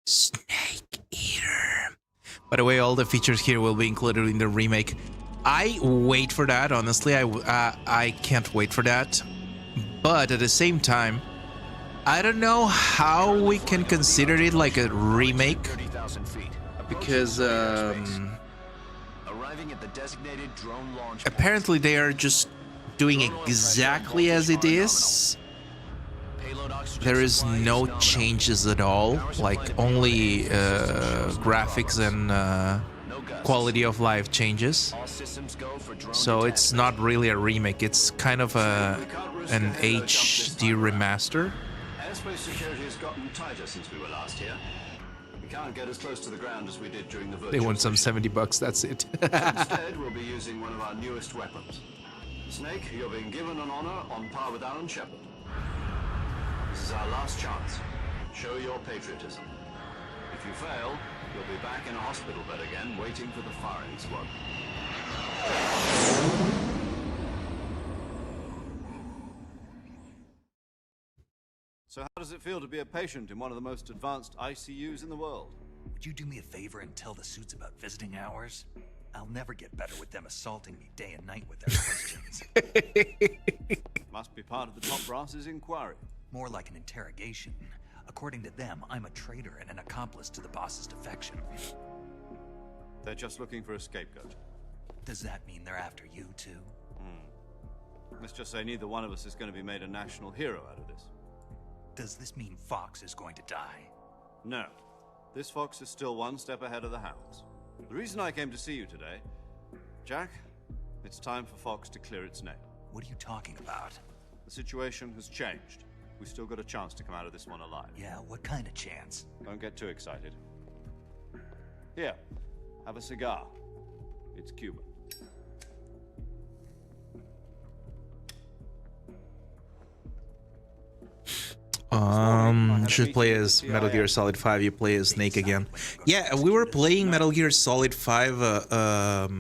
Snake Eater. By the way, all the features here will be included in the remake. I wait for that, honestly. I can't wait for that. But at the same time, I don't know how we can consider it like a remake. Because apparently they are just doing exactly as it is. There is no changes at all, like only graphics and quality of life changes. So it's not really a remake, it's kind of an HD remaster. Airspace security has gotten tighter since we were last here. We can't get as close to the ground as we did during the virtual. They want some $70, that's it. Instead, we'll be using one of our newest weapons. Snake, you're being given an honor on par with Alan Shepard. This is our last chance. Show your patriotism. If you fail, you'll be back in a hospital bed again, waiting for the firing squad. So how does it feel to be a patient in one of the most advanced ICUs in the world? Would you do me a favor and tell the suits about visiting hours? I'll never get better with them assaulting me day and night with their questions. Must be part of the top brass's inquiry. More like an interrogation. According to them, I'm a traitor and an accomplice to the boss's defection. They're just looking for a scapegoat. Does that mean they're after you too? Let's just say neither one of us is going to be made a national hero out of this. Does this mean Fox is going to die? No. This fox is still one step ahead of the hounds. The reason I came to see you today, Jack, it's time for Fox to clear its name. What are you talking about? The situation has changed. We've still got a chance to come out of this one alive. Yeah, what kind of chance? Don't get too excited. Here, have a cigar. It's Cuban. Should play as Metal Gear Solid 5. You play as Snake again. Yeah, we were playing Metal Gear Solid 5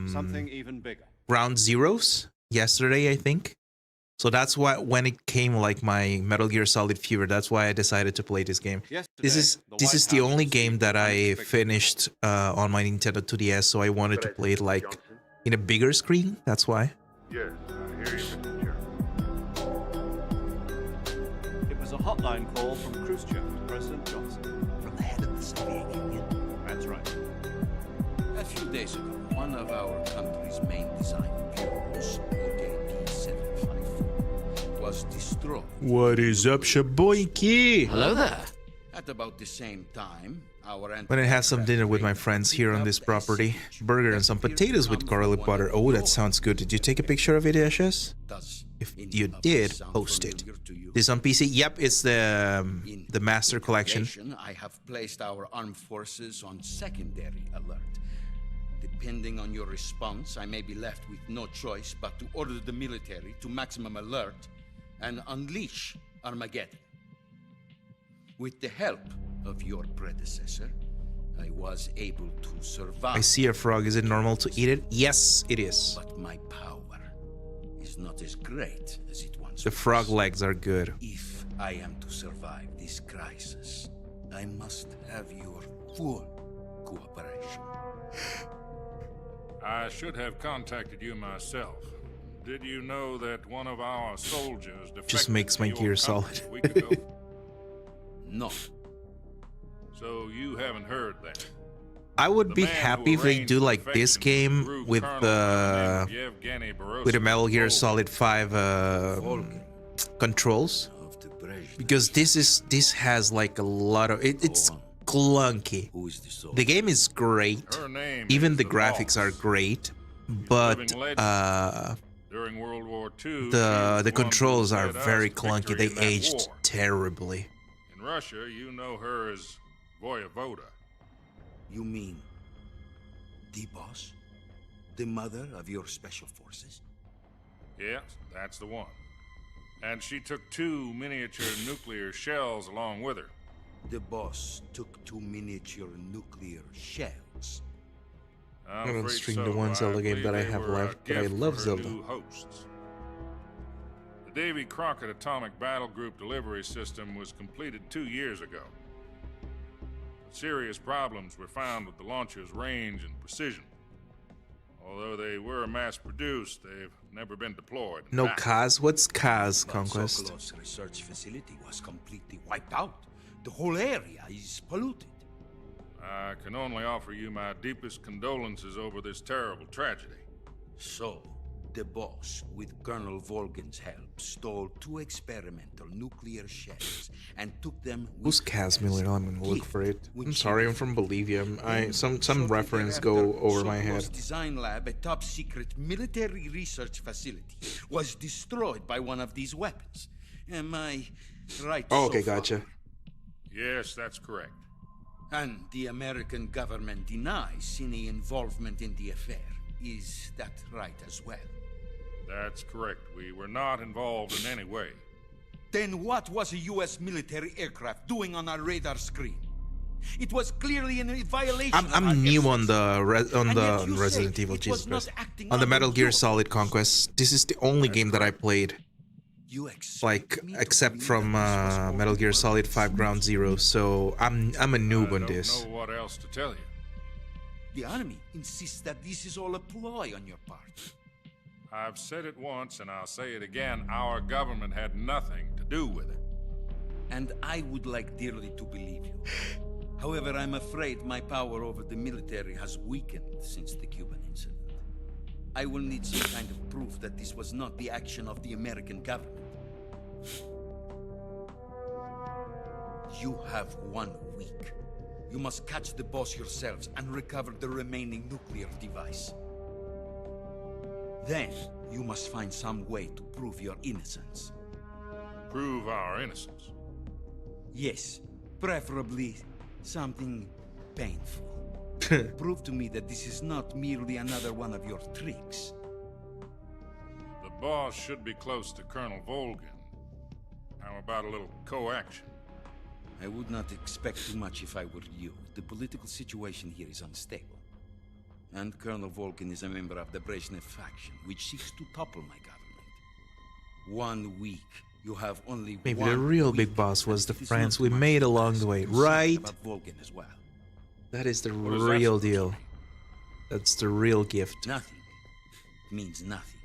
something even bigger. Ground Zeroes yesterday, I think. So that's why when it came like my Metal Gear Solid fever, that's why I decided to play this game. This is the only game that I finished on my Nintendo 2DS, so I wanted to play it like in a bigger screen. That's why. Yes, I hear you, Mr. Chairman. It was a hotline call from Khrushchev to President Johnson. From the head of the Soviet Union? That's right. A few days ago, one of our country's main design bureaus, was destroyed. What is up, Shaboyki? Hello there. At about the same time, our When I have some dinner with my friends here on this property, burger and some potatoes with garlic butter. Oh, that sounds good. Did you take a picture of it, Ashes? If you did, post it. This on PC? Yep, it's the Master Collection. I have placed our armed forces on secondary alert. Depending on your response, I may be left with no choice but to order the military to maximum alert and unleash Armageddon. With the help of your predecessor, I was able to survive. I see a frog. Is it normal to eat it? Yes, it is. But my power is not as great as it once was. The frog legs are good. If I am to survive this crisis, I must have your full cooperation. I should have contacted you myself. Did you know that one of our soldiers defected Just makes my to your gear company solid. a week ago? No. So you haven't heard that. I would The be man who happy if they arranged do the like this defection game Group with Colonel named Yevgeny Borisov a Metal Gear Volk. Solid 5 controls, because this has like a lot of it's clunky. The game is great, Her name even is the the graphics boss. are great, but living legend. During World War II, the controls are very clunky. clunky. They aged terribly. In Russia, you know her as Voyevoda. You mean the boss? The mother of your special forces? Yes, that's the one. And she took 2 miniature nuclear shells along with her. The boss took 2 miniature nuclear shells. I don't stream the one Zelda game that I have left, but I love Zelda. Hosts. The Davy Crockett Atomic Battle Group delivery system was completed 2 years ago. Serious problems were found with the launcher's range and precision. Although they were mass-produced, they've never been deployed. No Kaz? What's Kaz, Conquest? Sokolow's research facility was completely wiped out. The whole area is polluted. I can only offer you my deepest condolences over this terrible tragedy. So, the boss, with Colonel Volgan's help, stole 2 experimental nuclear shells and took them with Who's Kaz Miller? I'm gonna look for it. I'm sorry, I'm from Bolivia. Some Shortly reference thereafter, go over my head. Sokolow's design lab, a top-secret military research facility, was destroyed by one of these weapons. Am I right? Oh, okay, so far? gotcha. Yes, that's correct. And the American government denies any involvement in the affair. Is that right as well? That's correct. We were not involved in any way. Then what was a U.S. military aircraft doing on our radar screen? It was clearly in violation of our I'm new on airspace. the And yet you Resident say Evil, it Jesus was not Christ. acting On the under Metal Gear your Solid Conquest. This is the only game that I played. You expect Like, me to except believe from that this was all Metal Gear Solid 5 Ground Zero, so I'm a noob on I this. don't know what else to tell you. The enemy insists that this is all a ploy on your part. I've said it once and I'll say it again. Our government had nothing to do with it. And I would like dearly to believe you. However, I'm afraid my power over the military has weakened since the Cuban incident. I will need some kind of proof that this was not the action of the American government. You have 1 week. You must catch the boss yourselves and recover the remaining nuclear device. Then, you must find some way to prove your innocence. Prove our innocence? Yes, preferably something painful. Prove to me that this is not merely another one of your tricks. The boss should be close to Colonel Volgin. How about a little co-action? I would not expect too much if I were you. The political situation here is unstable. And Colonel Volgin is a member of the Brezhnev faction, which seeks to topple my government. 1 week. You have only Maybe 1 the real week. big boss was the It is friends not we much made to along ask. the way, You right? about Volgin as well. That is the What is that real supposed to deal. mean? That's the real gift. Nothing means nothing.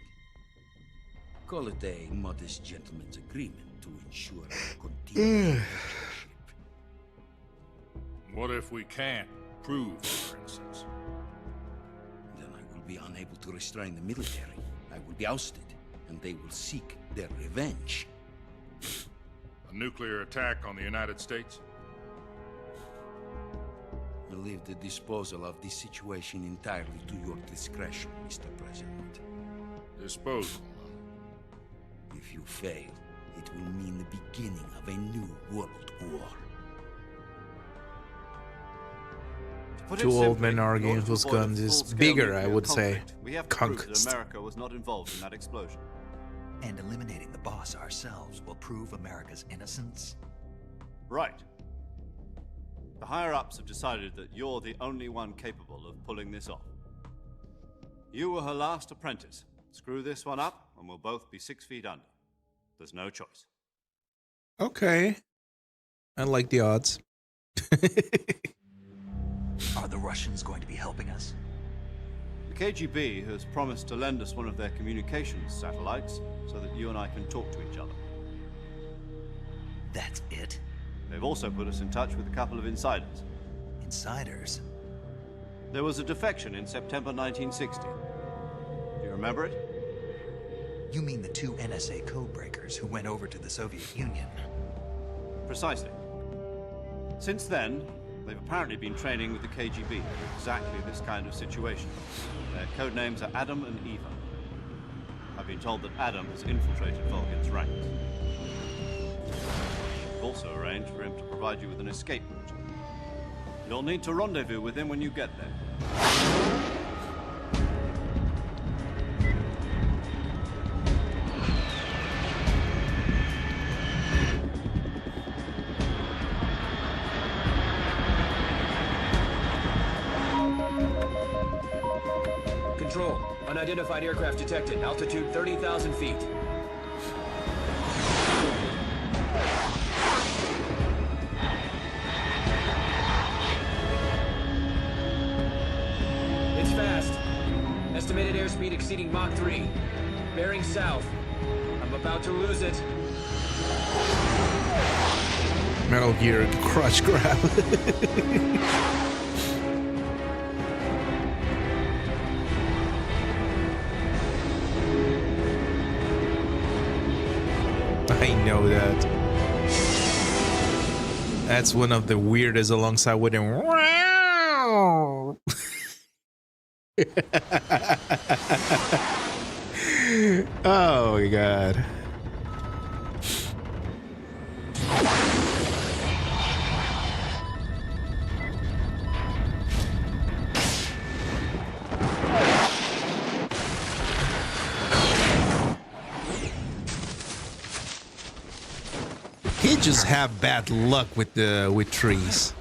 Call it a modest gentleman's agreement to ensure our continued relationship. What if we can't prove our innocence? Then I will be unable to restrain the military. I will be ousted, and they will seek their revenge. A nuclear attack on the United States? I leave the disposal of this situation entirely to your discretion, Mr. President. Disposal? If you fail, it will mean the beginning of a new world war. Two old men arguing whose guns is bigger, I would say. We have to prove that Conquest. America was not involved in that explosion. And eliminating the boss ourselves will prove America's innocence? Right. The higher-ups have decided that you're the only one capable of pulling this off. You were her last apprentice. Screw this one up, and we'll both be 6 feet under. There's no choice. Okay. I like the odds. Are the Russians going to be helping us? The KGB has promised to lend us one of their communications satellites so that you and I can talk to each other. That's it? They've also put us in touch with a couple of insiders. Insiders? There was a defection in September 1960. Do you remember it? You mean the 2 NSA codebreakers who went over to the Soviet Union? Precisely. Since then, they've apparently been training with the KGB for exactly this kind of situation. Their code names are Adam and Eva. I've been told that Adam has infiltrated Volgin's ranks. We've also arranged for him to provide you with an escape route. You'll need to rendezvous with him when you get there. Control. Unidentified aircraft detected. Altitude 30,000 feet. It's fast. Estimated airspeed exceeding Mach 3. Bearing south. I'm about to lose it. Metal Gear crotch grab. I know that. That's one of the weirdest alongside with him. Oh my god. He just have bad luck with trees.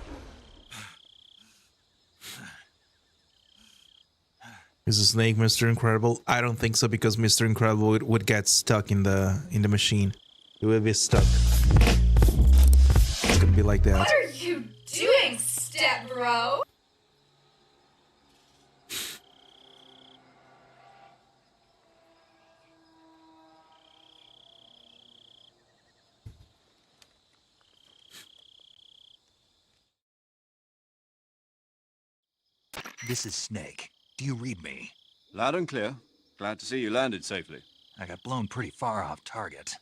Is a snake Mr. Incredible? I don't think so, because Mr. Incredible would get stuck in the machine. It would be stuck. It's gonna be like that. What are you doing, step bro? This is Snake. Do you read me? Loud and clear. Glad to see you landed safely. I got blown pretty far off target.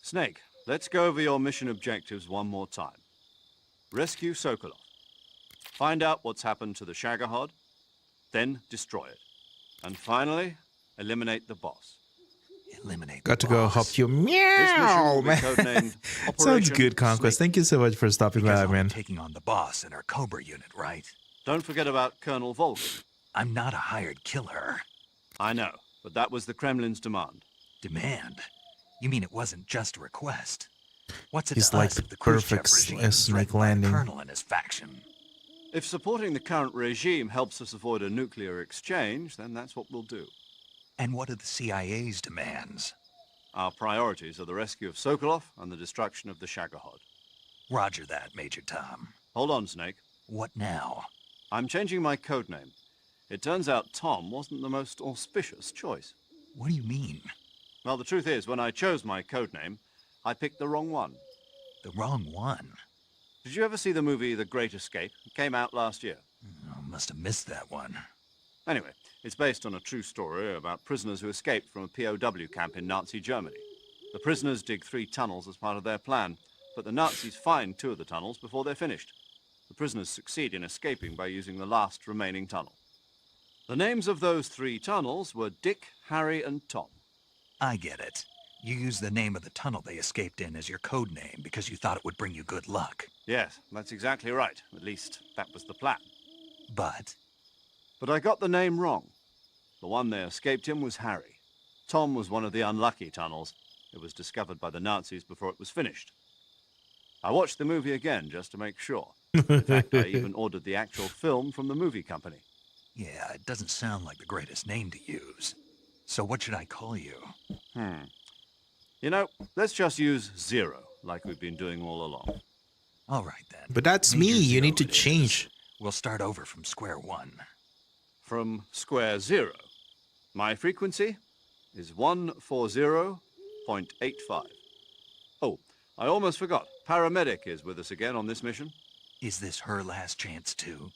Snake, let's go over your mission objectives one more time. Rescue Sokolov. Find out what's happened to the Shagohod, then destroy it. And finally, eliminate the boss. Eliminate Got to go help you. Meow, man. Sounds good, Conquest. Thank you so much for stopping by, man. Taking on the boss in our Cobra unit, right? Don't forget about Colonel Volgin. I'm not a hired killer. I know, but that was the Kremlin's demand. Demand? You mean it wasn't just a request? What's it He's to like us the if the perfect Khrushchev regime is snake threatened by a landing. colonel and his faction? If supporting the current regime helps us avoid a nuclear exchange, then that's what we'll do. And what are the CIA's demands? Our priorities are the rescue of Sokolov and the destruction of the Shagohod. Roger that, Major Tom. Hold on, Snake. What now? I'm changing my codename. It turns out Tom wasn't the most auspicious choice. What do you mean? Well, the truth is, when I chose my codename, I picked the wrong one. The wrong one? Did you ever see the movie The Great Escape? It came out last year. Oh, must have missed that one. Anyway, it's based on a true story about prisoners who escaped from a POW camp in Nazi Germany. The prisoners dig 3 tunnels as part of their plan, but the Nazis find 2 of the tunnels before they're finished. The prisoners succeed in escaping by using the last remaining tunnel. The names of those 3 tunnels were Dick, Harry, and Tom. I get it. You used the name of the tunnel they escaped in as your code name because you thought it would bring you good luck. Yes, that's exactly right. At least, that was the plan. But I got the name wrong. The one they escaped in was Harry. Tom was one of the unlucky tunnels. It was discovered by the Nazis before it was finished. I watched the movie again just to make sure. In fact, I even ordered the actual film from the movie company. yeah, it doesn't sound like the greatest name to use. So what should I call you? You know, let's just use Zero, like we've been doing all along. All right, then. But that's me. You need to change. We'll start over from square one. From square 0. My frequency is 140.85. Oh, I almost forgot. Paramedic is with us again on this mission. Is this her last chance, too?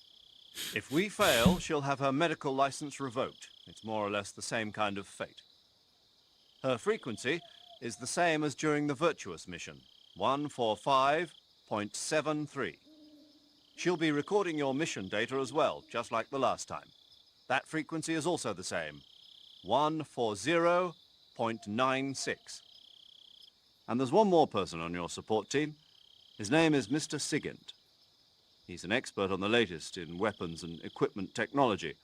If we fail, she'll have her medical license revoked. It's more or less the same kind of fate. Her frequency is the same as during the Virtuous mission, 145.73. She'll be recording your mission data as well, just like the last time. That frequency is also the same, 140.96. And there's one more person on your support team. His name is Mr. Sigint. He's an expert on the latest in weapons and equipment technology.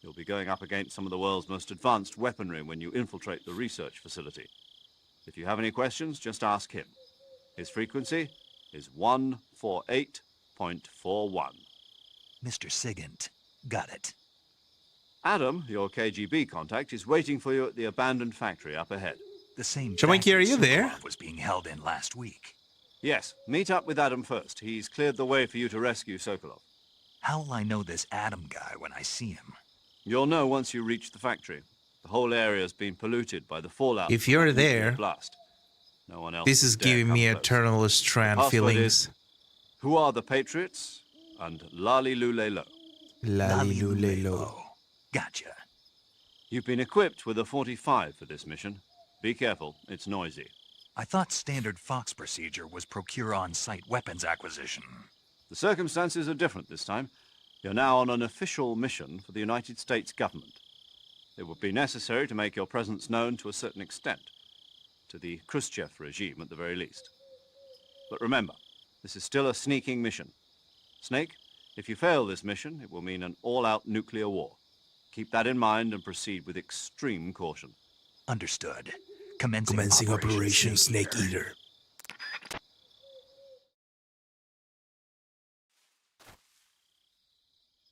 You'll be going up against some of the world's most advanced weaponry when you infiltrate the research facility. If you have any questions, just ask him. His frequency is 148.41. Mr. Sigint. Got it. Adam, your KGB contact, is waiting for you at the abandoned factory up ahead. The same Shamanki, are you there? Sokolov was being held in last week. Yes, meet up with Adam first. He's cleared the way for you to rescue Sokolov. How will I know this Adam guy when I see him? You'll know once you reach the factory. The whole area's been polluted by the fallout. If you're there, blast. No one else this is dare giving come me close. eternal strand Password feelings. is, who are the Patriots? And Lali Lulelo. Lali Lulelo. Gotcha. You've been equipped with a 45 for this mission. Be careful, it's noisy. I thought standard Fox procedure was procure on-site weapons acquisition. The circumstances are different this time. You're now on an official mission for the United States government. It would be necessary to make your presence known to a certain extent, to the Khrushchev regime at the very least. But remember, this is still a sneaking mission. Snake, if you fail this mission, it will mean an all-out nuclear war. Keep that in mind and proceed with extreme caution. Understood. Commencing Operation Snake Eater.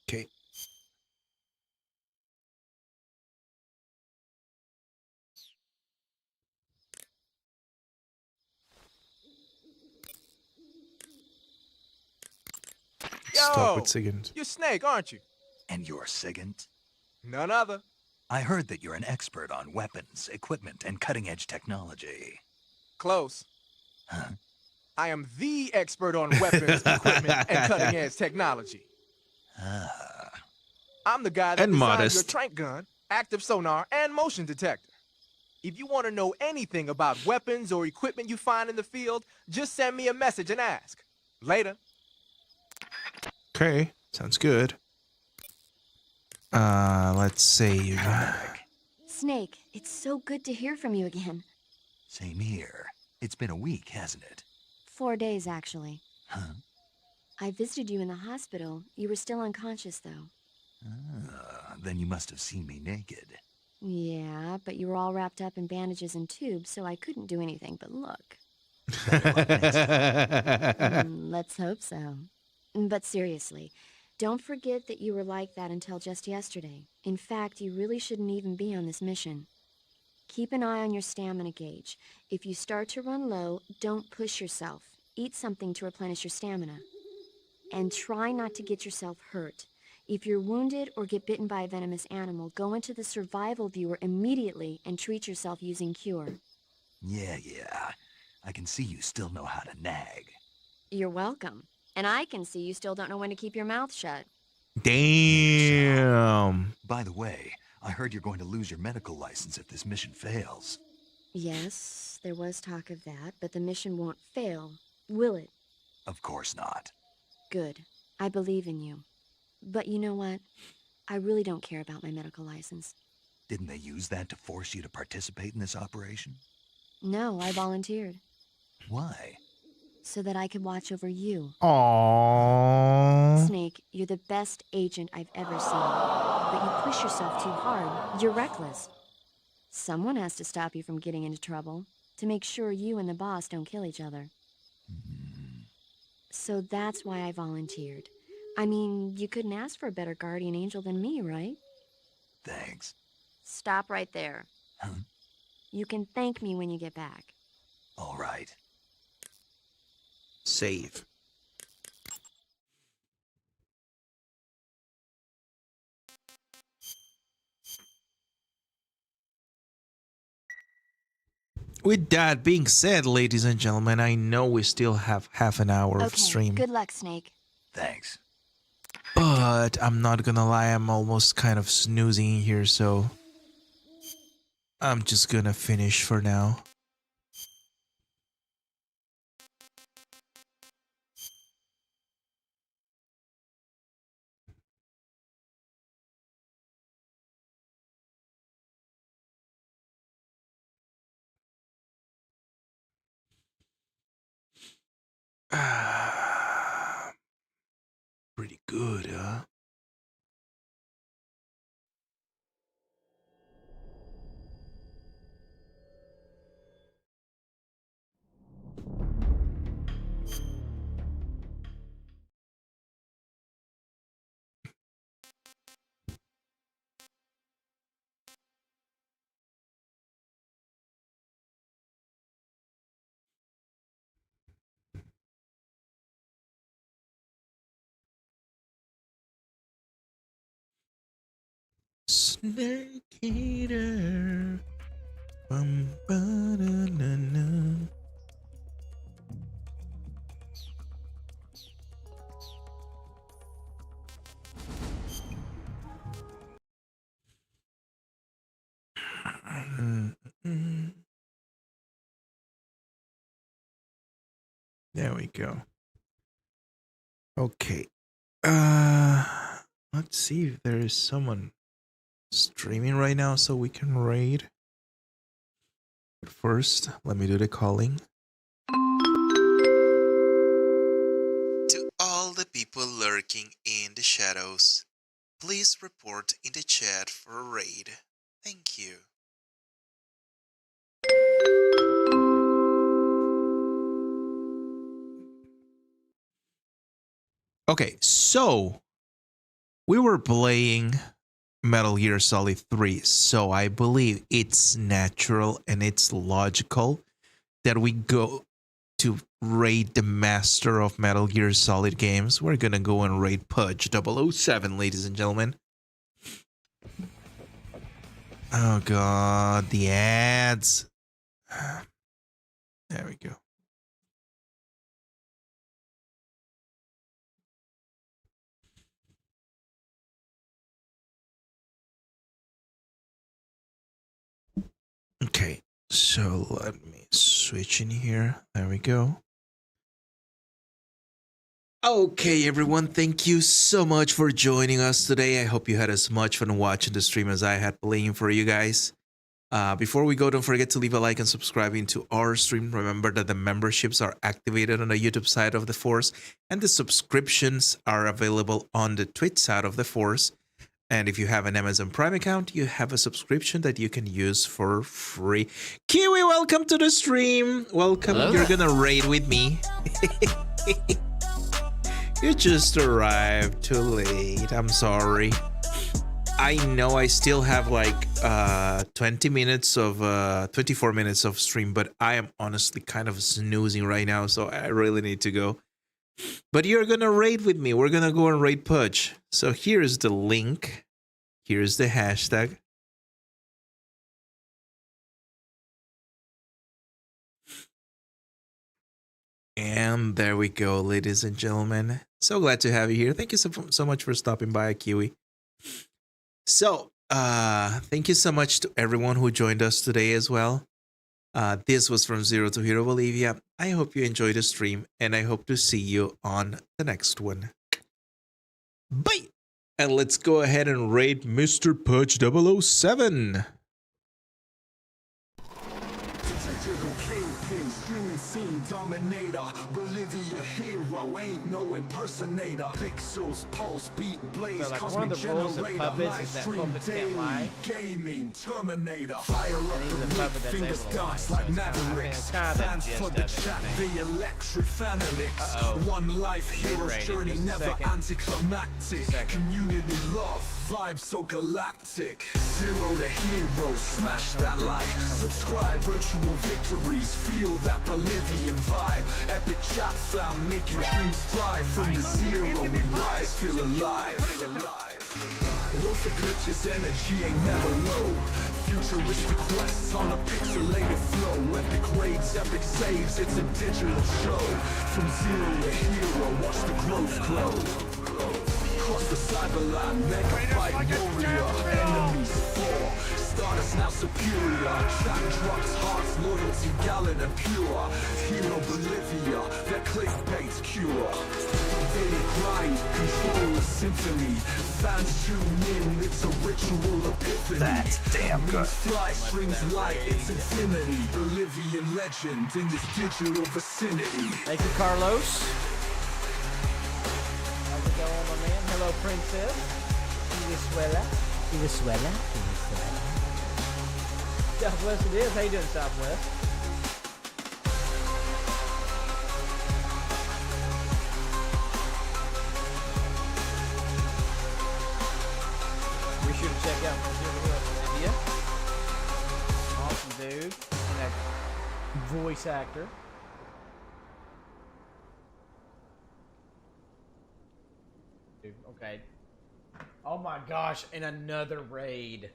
Okay. Stop with Sigint. You're Snake, aren't you? And you're Sigint? None other. I heard that you're an expert on weapons, equipment, and cutting-edge technology. Close. Huh? I am the expert on weapons, equipment, and cutting-edge technology. Ah. I'm the guy that And designed modest. your trank gun active sonar, and motion detector. If you want to know anything about weapons or equipment you find in the field, just send me a message and ask. Later. Okay, sounds good. Let's save. Snake, it's so good to hear from you again. Same here. It's been a week, hasn't it? 4 days, actually. Huh? I visited you in the hospital. You were still unconscious, though. Then you must have seen me naked. Yeah, but you were all wrapped up in bandages and tubes, so I couldn't do anything but look. Let's hope so. But seriously, don't forget that you were like that until just yesterday. In fact, you really shouldn't even be on this mission. Keep an eye on your stamina gauge. If you start to run low, don't push yourself. Eat something to replenish your stamina. And try not to get yourself hurt. If you're wounded or get bitten by a venomous animal, go into the survival viewer immediately and treat yourself using Cure. Yeah. I can see you still know how to nag. You're welcome. And I can see you still don't know when to keep your mouth shut. Damn. By the way, I heard you're going to lose your medical license if this mission fails. Yes, there was talk of that, but the mission won't fail, will it? Of course not. Good. I believe in you. But you know what? I really don't care about my medical license. Didn't they use that to force you to participate in this operation? No, I volunteered. Why? So that I could watch over you. Aww. Snake, you're the best agent I've ever seen. But you push yourself too hard. You're reckless. Someone has to stop you from getting into trouble, to make sure you and the boss don't kill each other. So that's why I volunteered. I mean, you couldn't ask for a better guardian angel than me, right? Thanks. Stop right there. Huh? You can thank me when you get back. All right. Save. With that being said, ladies and gentlemen, I know we still have half an hour of stream. Good luck, Snake. Thanks. But I'm not gonna lie, I'm almost kind of snoozing here, so I'm just gonna finish for now. Pretty good, huh? Snake eater. Ba-da-na-na. There we go. Okay. Let's see if there is someone streaming right now so we can raid. But first, let me do the calling. To all the people lurking in the shadows, please report in the chat for a raid. Thank you. Okay, so we were playing Metal Gear Solid 3, so I believe it's natural and it's logical that we go to raid the master of Metal Gear Solid games. We're gonna go and raid Pudge 007, ladies and gentlemen. Oh god, the ads. There we go. So let me switch in here. There we go. Okay, everyone, thank you so much for joining us today. I hope you had as much fun watching the stream as I had playing for you guys. Before we go, don't forget to leave a like and subscribing to our stream. Remember that the memberships are activated on the YouTube side of the Force, and the subscriptions are available on the Twitch side of the Force. And if you have an Amazon Prime account, you have a subscription that you can use for free. Kiwi, welcome to the stream. Welcome. Hello. You're gonna raid with me. You just arrived too late. I'm sorry. I know I still have like 24 minutes of stream, but I am honestly kind of snoozing right now, so I really need to go. But you're gonna raid with me. We're gonna go and raid Pudge. So here's the link. Here's the hashtag. And there we go, ladies and gentlemen. So glad to have you here. Thank you so much for stopping by, Kiwi. So, thank you so much to everyone who joined us today as well. This was from Zero to Hero Bolivia. I hope you enjoyed the stream, and I hope to see you on the next one. Bye! And let's go ahead and raid Mr. Pudge 007. Dominator, Bolivia hero, ain't no impersonator. Pixels, pulse, beat, blaze, So, like, cosmic one of the rules of generator, puppets is that livestream puppets can't daily, lie. gaming, Terminator, fire up And he's the a beat, puppet that's fingers able to lie, dance so like it's kinda- I mean, Mavericks, it's kinda the fans gist for of the it, chat, I the electric fanatics. Uh-oh. One life Good hero's rating, journey, just a never second. anticlimactic. Community love, vibe so galactic. Zero to hero, smash that like. Subscribe, virtual victories, feel that Bolivian vibe. Epic chat found, making dreams thrive. From the zero we rise, feel alive. Those are glitches, energy ain't never low. Futuristic quests on a pixelated flow. Epic raids, epic saves, it's a digital show. From zero to hero, watch the growth grow. Cross the cyberline, megabyte warrior. Enemies fall, starters now superior. Chat drops hearts, loyalty gallant and pure. Hero Bolivia, their clickbait's cure. Daily grind, control the symphony. Fans tune in, it's a ritual epiphany. That's damn good. Fly streams light, it's infinity. Bolivian legend in this digital vicinity. Thank you, Carlos. How's it going, my man? Hello, Princess. Venezuela. Venezuela. Southwest it is. How you doing, Southwest? Be sure to check out Bolivia. Awesome dude. And that voice actor. Dude, okay. Oh my gosh, and another raid.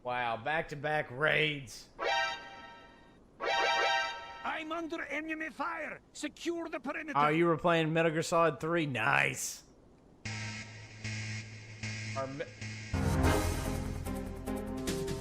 Wow, back-to-back raids. I'm under enemy fire. Secure the perimeter. Oh, you were playing Metal Gear Solid 3. Nice.